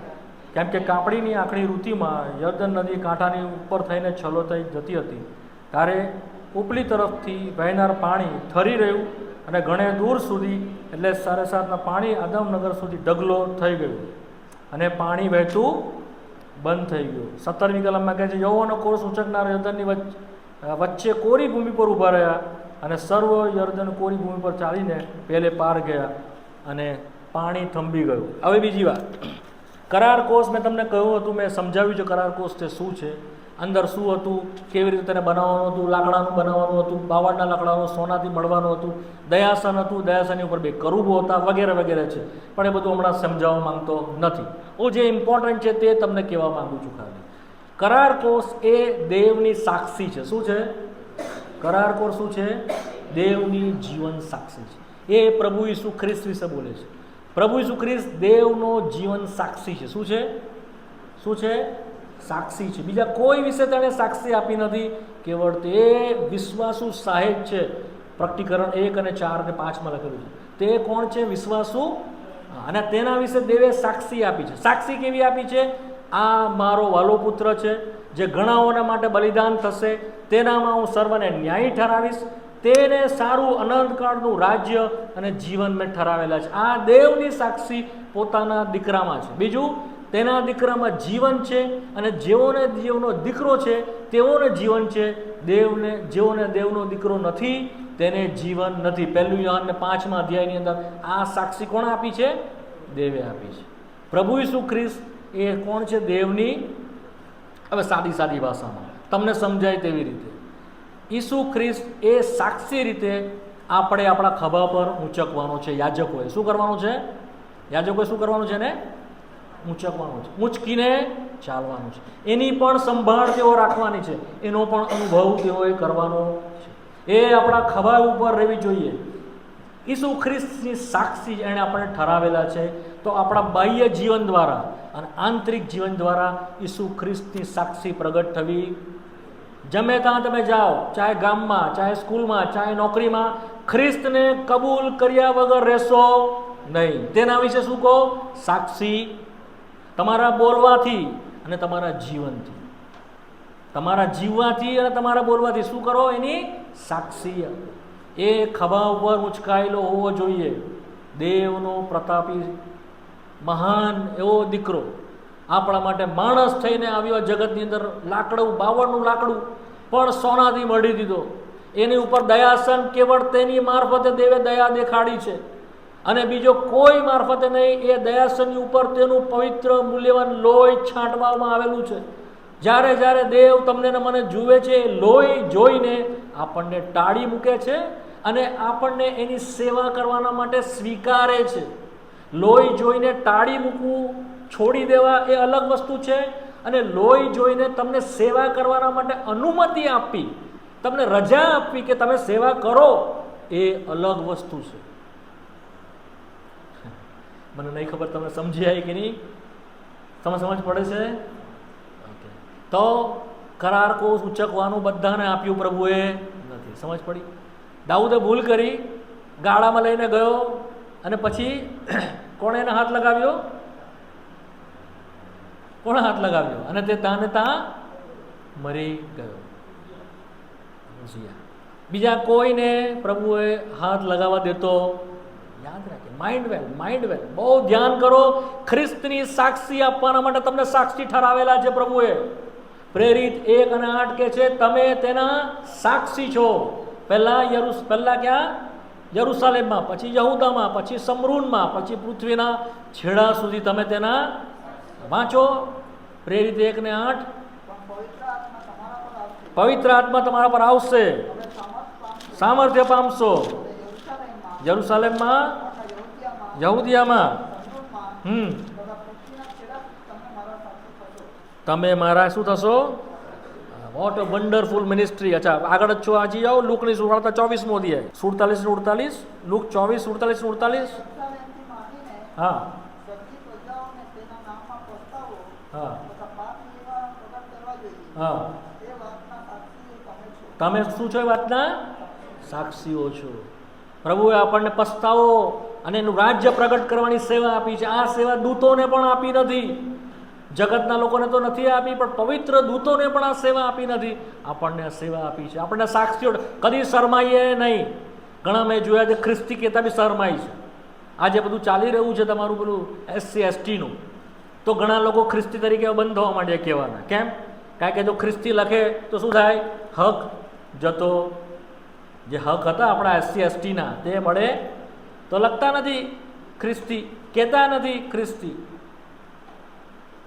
કેમ કે કાપડીની આખરી ઋતુમાં યર્દન નદી કાંઠાની ઉપર થઈને છલોતાઈ જતી હતી, ત્યારે ઉપલી તરફથી વહેનાર પાણી ઠરી રહ્યું અને ઘણે દૂર સુધી, એટલે 7.5 પાણી આદમનગર સુધી ઢગલો થઈ ગયું અને પાણી વહેતું બંધ થઈ ગયું. 17મી કલમમાં કહે છે, યહોવાનો કોષ ઉંચકનારા યર્દનની વચ્ચે કોરી ભૂમિ પર ઊભા રહ્યા અને સર્વ યર્દન કોરી ભૂમિ પર ચાલીને પહેલે પાર ગયા અને પાણી થંભી ગયું. હવે બીજી વાત, કરાર કોષ મેં તમને કહ્યું હતું, મેં સમજાવ્યું છે કરાર કોષ તે શું છે, અંદર શું હતું, કેવી રીતે તેને બનાવવાનું હતું, લાકડાનું બનાવવાનું હતું, બાવળના લાકડાનું, સોનાથી મળવાનું હતું, દયાસન હતું, દયાસનની ઉપર 2 કરુબો હતા, વગેરે વગેરે છે. પણ એ બધું હમણાં સમજાવવા માંગતો નથી. હું જે ઇમ્પોર્ટન્ટ છે તે તમને કહેવા માંગુ છું. ખાલી કરાર કોષ એ દેવની સાક્ષી છે. શું છે? કરાર કોષ શું છે? દેવની જીવન સાક્ષી છે. એ પ્રભુ ઈસુ ખ્રિસ્ત વિશે બોલે છે. પ્રભુ ઈસુ ખ્રિસ્ત દેવનો જીવન સાક્ષી છે. શું છે? શું છે? સાક્ષી છે. બીજા કોઈ વિશે તેણે સાક્ષી આપી નથી, કેવળ તે વિશ્વાસુ સાહેબ છે. પ્રકટીકરણ 1 અને 4 અને 5માં લખેલું છે. તે કોણ છે? વિશ્વાસુ. અને તેના વિશે દેવે સાક્ષી આપી છે. સાક્ષી કેવી આપી છે? આ મારો વાલો પુત્ર છે, જે ઘણાઓના માટે બલિદાન થશે, તેનામાં હું સર્વને ન્યાયી ઠરાવીશ, તેને સારું અનંતકાળનું રાજ્ય અને જીવન મેં ઠરાવેલા છે. આ દેવની સાક્ષી પોતાના દીકરામાં છે. બીજું, તેના દીકરામાં જીવન છે, અને જેઓને દેવનો દીકરો છે તેઓને જીવન છે, જેઓને દેવનો દીકરો નથી તેને જીવન નથી. 1 યોહાનને 5મા અધ્યાયની અંદર આ સાક્ષી કોણ આપી છે? દેવે આપી છે. પ્રભુ ઈસુ ખ્રિસ્ત એ કોણ છે? દેવની. હવે સાદી ભાષામાં તમને સમજાય તેવી રીતે, ઈસુ ખ્રિસ્ત એ સાક્ષી રીતે આપણે આપણા ખભા પર ઊંચકવાનો છે. યાજકોએ શું કરવાનું છે? યાજકોએ શું કરવાનું છે ને? ઊંચકવાનું છે. ઊંચકીને ચાલવાનું છે. એની પણ સંભાળ તેઓ રાખવાની છે. એનો પણ અનુભવ તેઓએ કરવાનો છે. એ આપણા ખભા ઉપર રહેવી જોઈએ. ઈસુ ખ્રિસ્તની સાક્ષી એણે આપણે ઠરાવેલા છે, તો આપણા બાહ્ય જીવન દ્વારા અને આંતરિક જીવન દ્વારા ઈસુ ખ્રિસ્તની સાક્ષી પ્રગટ થવી. ગમે ત્યાં તમે જાઓ, ચાહે ગામમાં, ચાહે સ્કૂલમાં, ચાહે નોકરીમાં, ખ્રિસ્તને કબૂલ કર્યા વગર રહેશો નહીં. તેના વિશે શું કહો? સાક્ષી. તમારા બોલવાથી અને તમારા જીવનથી, તમારા જીવવાથી અને તમારા બોલવાથી શું કરો? એની સાક્ષી. એ ખભા ઉપર ઉંચકાયેલો હોવો જોઈએ. દેવનો પ્રતાપી મહાન એવો દીકરો આપણા માટે માણસ થઈને આવ્યો જગતની અંદર. લાકડું, બાવળનું લાકડું પણ સોનાથી મળી દીધો. એની ઉપર દયાસન કેવળ તેની મારફતે દેવે દયા દેખાડી છે અને બીજો કોઈ મારફતે નહીં. એ દયાસનની ઉપર તેનું પવિત્ર મૂલ્યવાન લોહી છાંટવામાં આવેલું છે. જ્યારે જ્યારે દેવ તમને ને મને જુએ છે, લોહી જોઈને આપણને ટાળી મૂકે છે અને આપણને એની સેવા કરવાના માટે સ્વીકારે છે. લોહી જોઈને ટાળી મૂકવું, છોડી દેવા એ અલગ વસ્તુ છે, અને લોહી જોઈને તમને સેવા કરવાના માટે અનુમતિ આપવી, તમને રજા આપવી કે તમે સેવા કરો, એ અલગ વસ્તુ છે. મને નહીં ખબર તમને સમજી આવી કે નહીં? તમે સમજ પડે છે? તો કરાર કોષ ઉચકવાનું બધાને આપ્યું પ્રભુએ નથી. સમજ પડી? દાઉદે ભૂલ કરી, ગાળામાં લઈને ગયો અને પછી કોણે એને હાથ લગાવ્યો? કોણે હાથ લગાવ્યો? અને તે ત્યાં ને ત્યાં મરી ગયો. બીજા કોઈને પ્રભુએ હાથ લગાવવા દેતો. યાદ રાખે, માઇન્ડ વેલ બહુ ધ્યાન કરો. ખ્રિસ્તની સાક્ષી આપવાના માટે તમને સાક્ષી ઠરાવેલા છે પ્રભુએ. પ્રેરિત 1 અને 8 કે છે તમે તેના સાક્ષી છો. પહેલા ક્યાં? યરુસાલેમમાં, પછી યહૂદામાં, પછી સમરૂનમાં, પછી પૃથ્વીના છેડા સુધી તમે તેના. વાંચો પ્રેરિત 1 ને 8. પવિત્ર આત્મા તમારા પર આવશે, સામર્થ્ય પામશો. યરુસાલેમમાં, યહૂદિયામાં, તમે મારા શું થશો? What a wonderful ministry. અચ્છા, આગળ જ છો. આજે જાઓ લુકની 24મો અધ્યાય, 47 લુક 24, 47. હા હા હા, તમે શું છો? એ વાતના સાક્ષીઓ છો. પ્રભુએ આપણને પસ્તાવો અને એનું રાજ્ય પ્રગટ કરવાની સેવા આપી છે. આ સેવા દૂતોને પણ આપી નથી, જગતના લોકોને તો નથી આપી, પણ પવિત્ર દૂતોને પણ આ સેવા આપી નથી. આપણને આ સેવા આપી છે. આપણને સાક્ષીઓ કદી શરમાઈએ નહીં. ઘણા મેં જોયા છે ખ્રિસ્તી કહેતા બી શરમાય છે. આજે બધું ચાલી રહ્યું છે તમારું પેલું SC/ST નું, તો ઘણા લોકો ખ્રિસ્તી તરીકે બંધ થવા માંડ્યા કહેવાના. કેમ? કારણ કે જો ખ્રિસ્તી લખે તો શું થાય? હક જતો. જે હક હતા આપણા SC/ST ના તે મળે તો લખતા નથી ખ્રિસ્તી, કહેતા નથી ખ્રિસ્તી.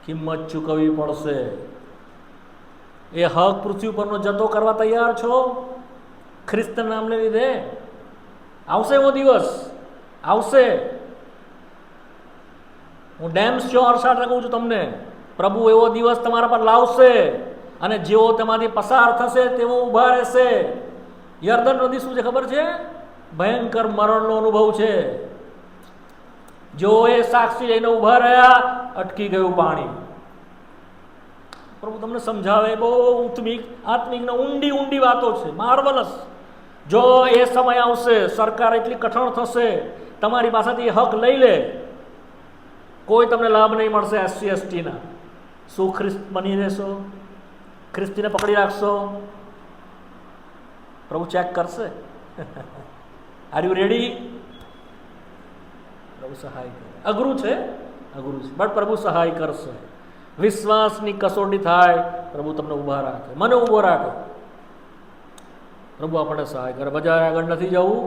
કિંમત ચૂકવવી પડશે. એ હક પૃથ્વી ઉપરનો જતો કરવા તૈયાર છો ખ્રિસ્ત નામને લીધે? આવશે એવો દિવસ, આવશે. હું ડેમ શ્યોર સાથે કહું છું તમને, પ્રભુ એવો દિવસ તમારા પર લાવશે અને જેવો તમારી પસાર થશે તેવો ઊભા રહેશે. યર્દન નદી શું છે ખબર છે? ભયંકર મરણનો અનુભવ છે. જો એ સાક્ષી લઈને ઊભા રહ્યા, અટકી ગયું પાણી. પ્રભુ તમને સમજાવે. બહુ આત્મિક ને ઊંડી વાતો છે, માર્વલસ. જો એ સમય આવશે, સરકાર એટલી કઠણ થશે, તમારી પાસેથી હક લઈ લે, કોઈ તમને લાભ નહીં મળશે. SC/ST ના શું ખ્રિસ્ત બની રહેશો? ખ્રિસ્તીને પકડી રાખશો? પ્રભુ ચેક કરશે. Are you ready? પ્રભુ સહાય કરે. અઘરું છે, બટ પ્રભુ સહાય કરશે. વિશ્વાસની કસોટી થાય, પ્રભુ તમને ઊભા રાખે, મને ઊભો રાખે. પ્રભુ આપણને સહાય કરે. બજાર આગળ નથી જવું.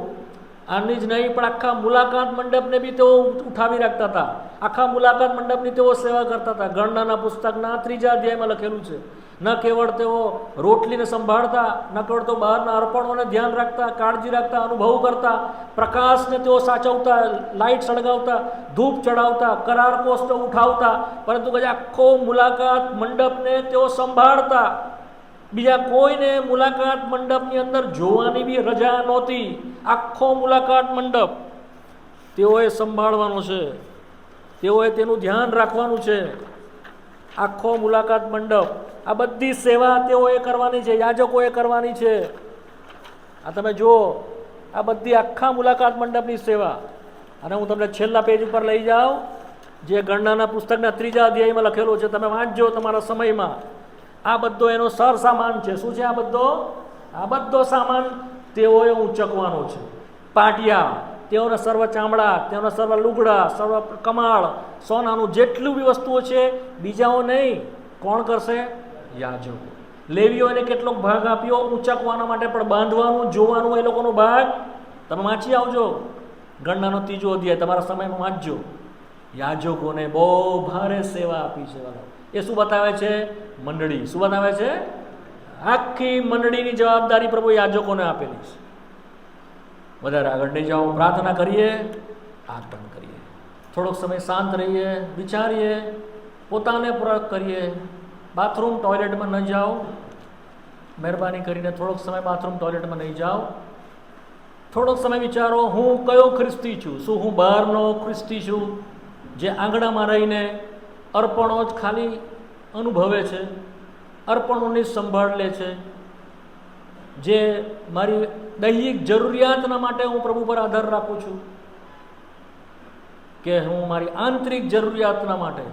આની જ નહીં પણ આખા મુલાકાત મંડપને બી તેઓ ઉઠાવી રાખતા હતા. આખા મુલાકાત મંડપની તેઓ સેવા કરતા હતા. ગણનાના પુસ્તકના 3 અધ્યાયમાં લખેલું છે. ન કેવળ તેઓ રોટલીને સંભાળતા, ન કેવળ તો બહારના અર્પણોને ધ્યાન રાખતા, કાળજી રાખતા, અનુભવ કરતા, પ્રકાશને તેઓ સાચવતા, લાઇટ સળગાવતા, ધૂપ ચડાવતા, કરાર કોષ્ટો ઉઠાવતા, પરંતુ પછી આખો મુલાકાત મંડપને તેઓ સંભાળતા. બીજા કોઈને મુલાકાત મંડપની અંદર જોવાની બી રજા નહોતી. આખો મુલાકાત મંડપ તેઓએ સંભાળવાનો છે. તેઓએ તેનું ધ્યાન રાખવાનું છે. આખો મુલાકાત મંડપ, આ બધી સેવા તેઓએ કરવાની છે, યાજકોએ કરવાની છે. આ તમે જુઓ, આ બધી આખા મુલાકાત મંડપની સેવા. અને હું તમને છેલ્લા પેજ ઉપર લઈ જાઉં, જે ગણનાના પુસ્તકના 3જા અધ્યાયમાં લખેલું છે, તમે વાંચજો તમારા સમયમાં. આ બધો એનો સર સામાન છે. શું છે આ બધો? આ બધો સામાન તેઓએ ઊંચકવાનો છે. પાટિયા, તેઓના સર્વ ચામડા, તેઓના સર્વ લુગડા, સર્વ કમાળ, સોનાનું જેટલું બી વસ્તુઓ છે, બીજાઓ નહીં. કોણ કરશે? યાજકો. લેવીઓને કેટલોક ભાગ આપ્યો ઊંચકવાના માટે, પણ બાંધવાનું, જોવાનું એ લોકોનો ભાગ. તમે વાંચી આવજો ગણનાનો 3જો અધ્યાય, તમારા સમયમાં વાંચજો. યાજકોને બહુ ભારે સેવા આપી છે. એ શું બતાવે છે? મંડળી. શું બતાવે છે? આખી મંડળીની જવાબદારી પ્રભુ યાજકોને આપેલી છે. વધારે આગળ નહીં જાઓ, પ્રાર્થના કરીએ, આગમન કરીએ, થોડોક સમય શાંત રહીએ, વિચારીએ, પોતાને પ્રયોગ કરીએ. બાથરૂમ ટોયલેટમાં ન જાઓ, મહેરબાની કરીને થોડોક સમય બાથરૂમ ટોયલેટમાં નહીં જાઓ. થોડોક સમય વિચારો, હું કયો ખ્રિસ્તી છું? શું હું બહારનો ખ્રિસ્તી છું, જે આંગણામાં રહીને અર્પણો જ ખાલી અનુભવે છે, અર્પણોની સંભાળ લે છે, જે મારી દૈહિક જરૂરિયાતના માટે હું પ્રભુ પર આધાર રાખું છું, કે હું મારી આંતરિક જરૂરિયાતના માટે,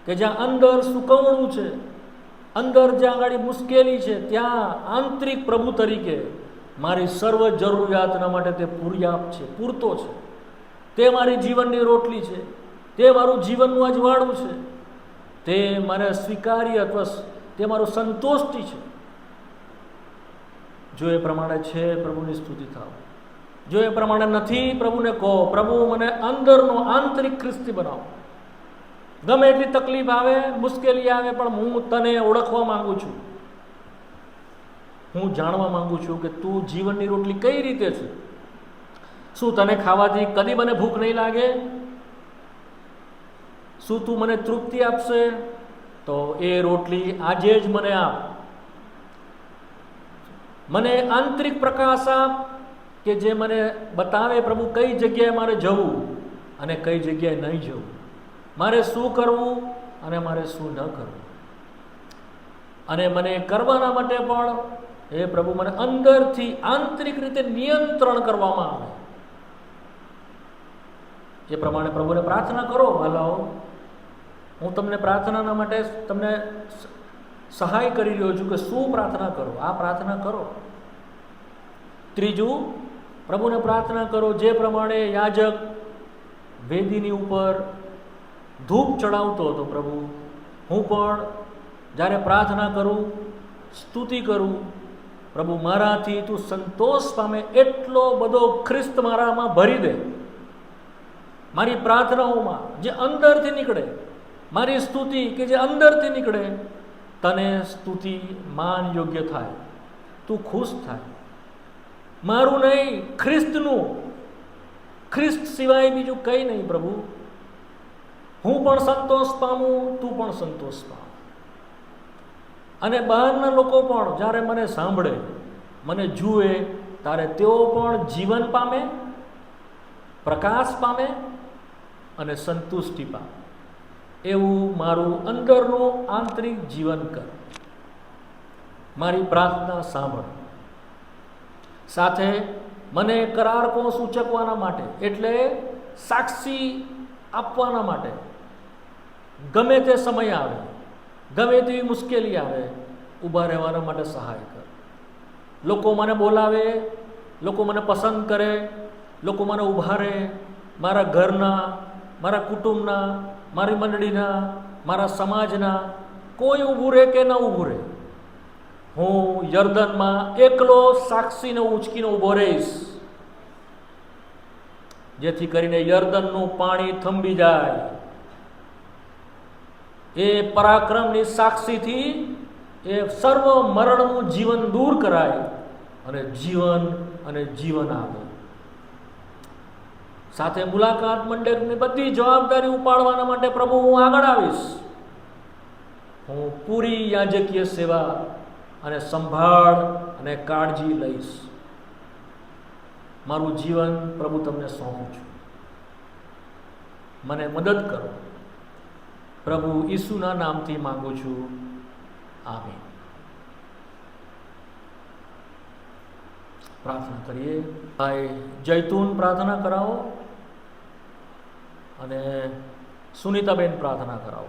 કે જ્યાં અંદર સુકવણું છે, અંદર જ્યાં આગળ મુશ્કેલી છે, ત્યાં આંતરિક પ્રભુ તરીકે મારી સર્વ જરૂરિયાતના માટે તે પૂર્યાપ્ત છે, પૂરતો છે. તે મારી જીવનની રોટલી છે, તે મારું જીવનનું અજવાળું છે, તે મારે સ્વીકાર્ય અથવા તે મારું સંતોષી છે. જો એ પ્રમાણે છે, પ્રભુની સ્તુતિ થાવ. જો એ પ્રમાણે નથી, પ્રભુને કહો, પ્રભુ મને અંદરનો આંતરિક ખ્રિસ્તી બનાવો. ગમે એટલી તકલીફ આવે, મુશ્કેલી આવે, પણ હું તને ઓળખવા માંગુ છું. હું જાણવા માંગુ છું કે તું જીવનની રોટલી કઈ રીતે છે. શું તને ખાવાથી કદી મને ભૂખ નહીં લાગે? શું તું મને તૃપ્તિ આપશે? તો એ રોટલી આજે જ મને આપ. મને આંતરિક પ્રકાશ આપ, કે જે મને બતાવે પ્રભુ કઈ જગ્યાએ મારે જવું અને કઈ જગ્યાએ નહીં જવું, મારે શું કરવું અને મારે શું ન કરવું. અને મને કરવાના માટે પણ એ પ્રભુ મને અંદરથી આંતરિક રીતે નિયંત્રણ કરવામાં આવે. એ પ્રમાણે પ્રભુને પ્રાર્થના કરો. વાલાઓ, હું તમને પ્રાર્થનાના માટે તમને સહાય કરી રહ્યો છું કે શું પ્રાર્થના કરો. આ પ્રાર્થના કરો. ત્રીજું, પ્રભુને પ્રાર્થના કરો જે પ્રમાણે યાજક વેદીની ઉપર ધૂપ ચડાવતો હતો. પ્રભુ, હું પણ જ્યારે પ્રાર્થના કરું, સ્તુતિ કરું, પ્રભુ મારાથી તું સંતોષ પામે એટલો બધો ખ્રિસ્ત મારામાં ભરી દે. મારી પ્રાર્થનાઓમાં જે અંદરથી નીકળે, મારી સ્તુતિ કે જે અંદરથી નીકળે, તને સ્તુતિ માન યોગ્ય થાય, તું ખુશ થાય. મારું નહીં, ખ્રિસ્તનું. ખ્રિસ્ત સિવાય બીજું કંઈ નહીં. પ્રભુ, હું પણ સંતોષ પામું, તું પણ સંતોષ પામ. અને બહારના લોકો પણ જ્યારે મને સાંભળે, મને જુએ, ત્યારે તેઓ પણ જીવન પામે, પ્રકાશ પામે અને સંતુષ્ટિ પામે. એવું મારું અંદરનું આંતરિક જીવન કર. મારી પ્રાર્થના સાંભળ. સાથે મને કરારકો સૂચકવાના માટે, એટલે સાક્ષી આપવાના માટે, ગમે તે સમય આવે, ગમે તેવી મુશ્કેલી આવે, ઊભા રહેવાના માટે સહાય કર. લોકો મને બોલાવે, લોકો મને પસંદ કરે, લોકો મને ઊભા રહે, મારા ઘરના, મારા કુટુંબના, મારી મંડળીના, મારા સમાજના, કોઈ ઊભું રહે કે ન ઊભું રહે, હું યર્દનમાં એકલો સાક્ષીને ઉંચકીને ઊભો રહીશ, જેથી કરીને યર્દનનું પાણી થંભી જાય. એ પરાક્રમની સાક્ષીથી એ સર્વ મરણનું જીવન દૂર કરાય અને જીવન આવે. સાથે મુલાકાત મંડપની બધી જવાબદારી ઉપાડવાના માટે પ્રભુ હું આગળ આવીશ. હું પૂરી યાજકીય સેવા અને સંભાળ અને કાળજી લઈશ. મારું જીવન પ્રભુ તમને સોંપું છું. મને મદદ કરો. પ્રભુ ઈસુના નામથી માંગુ છું. આમીન. પ્રાર્થના કરીએ. ભાઈ જૈતુન પ્રાર્થના કરાવો અને સુનીતાબેન પ્રાર્થના કરાવો.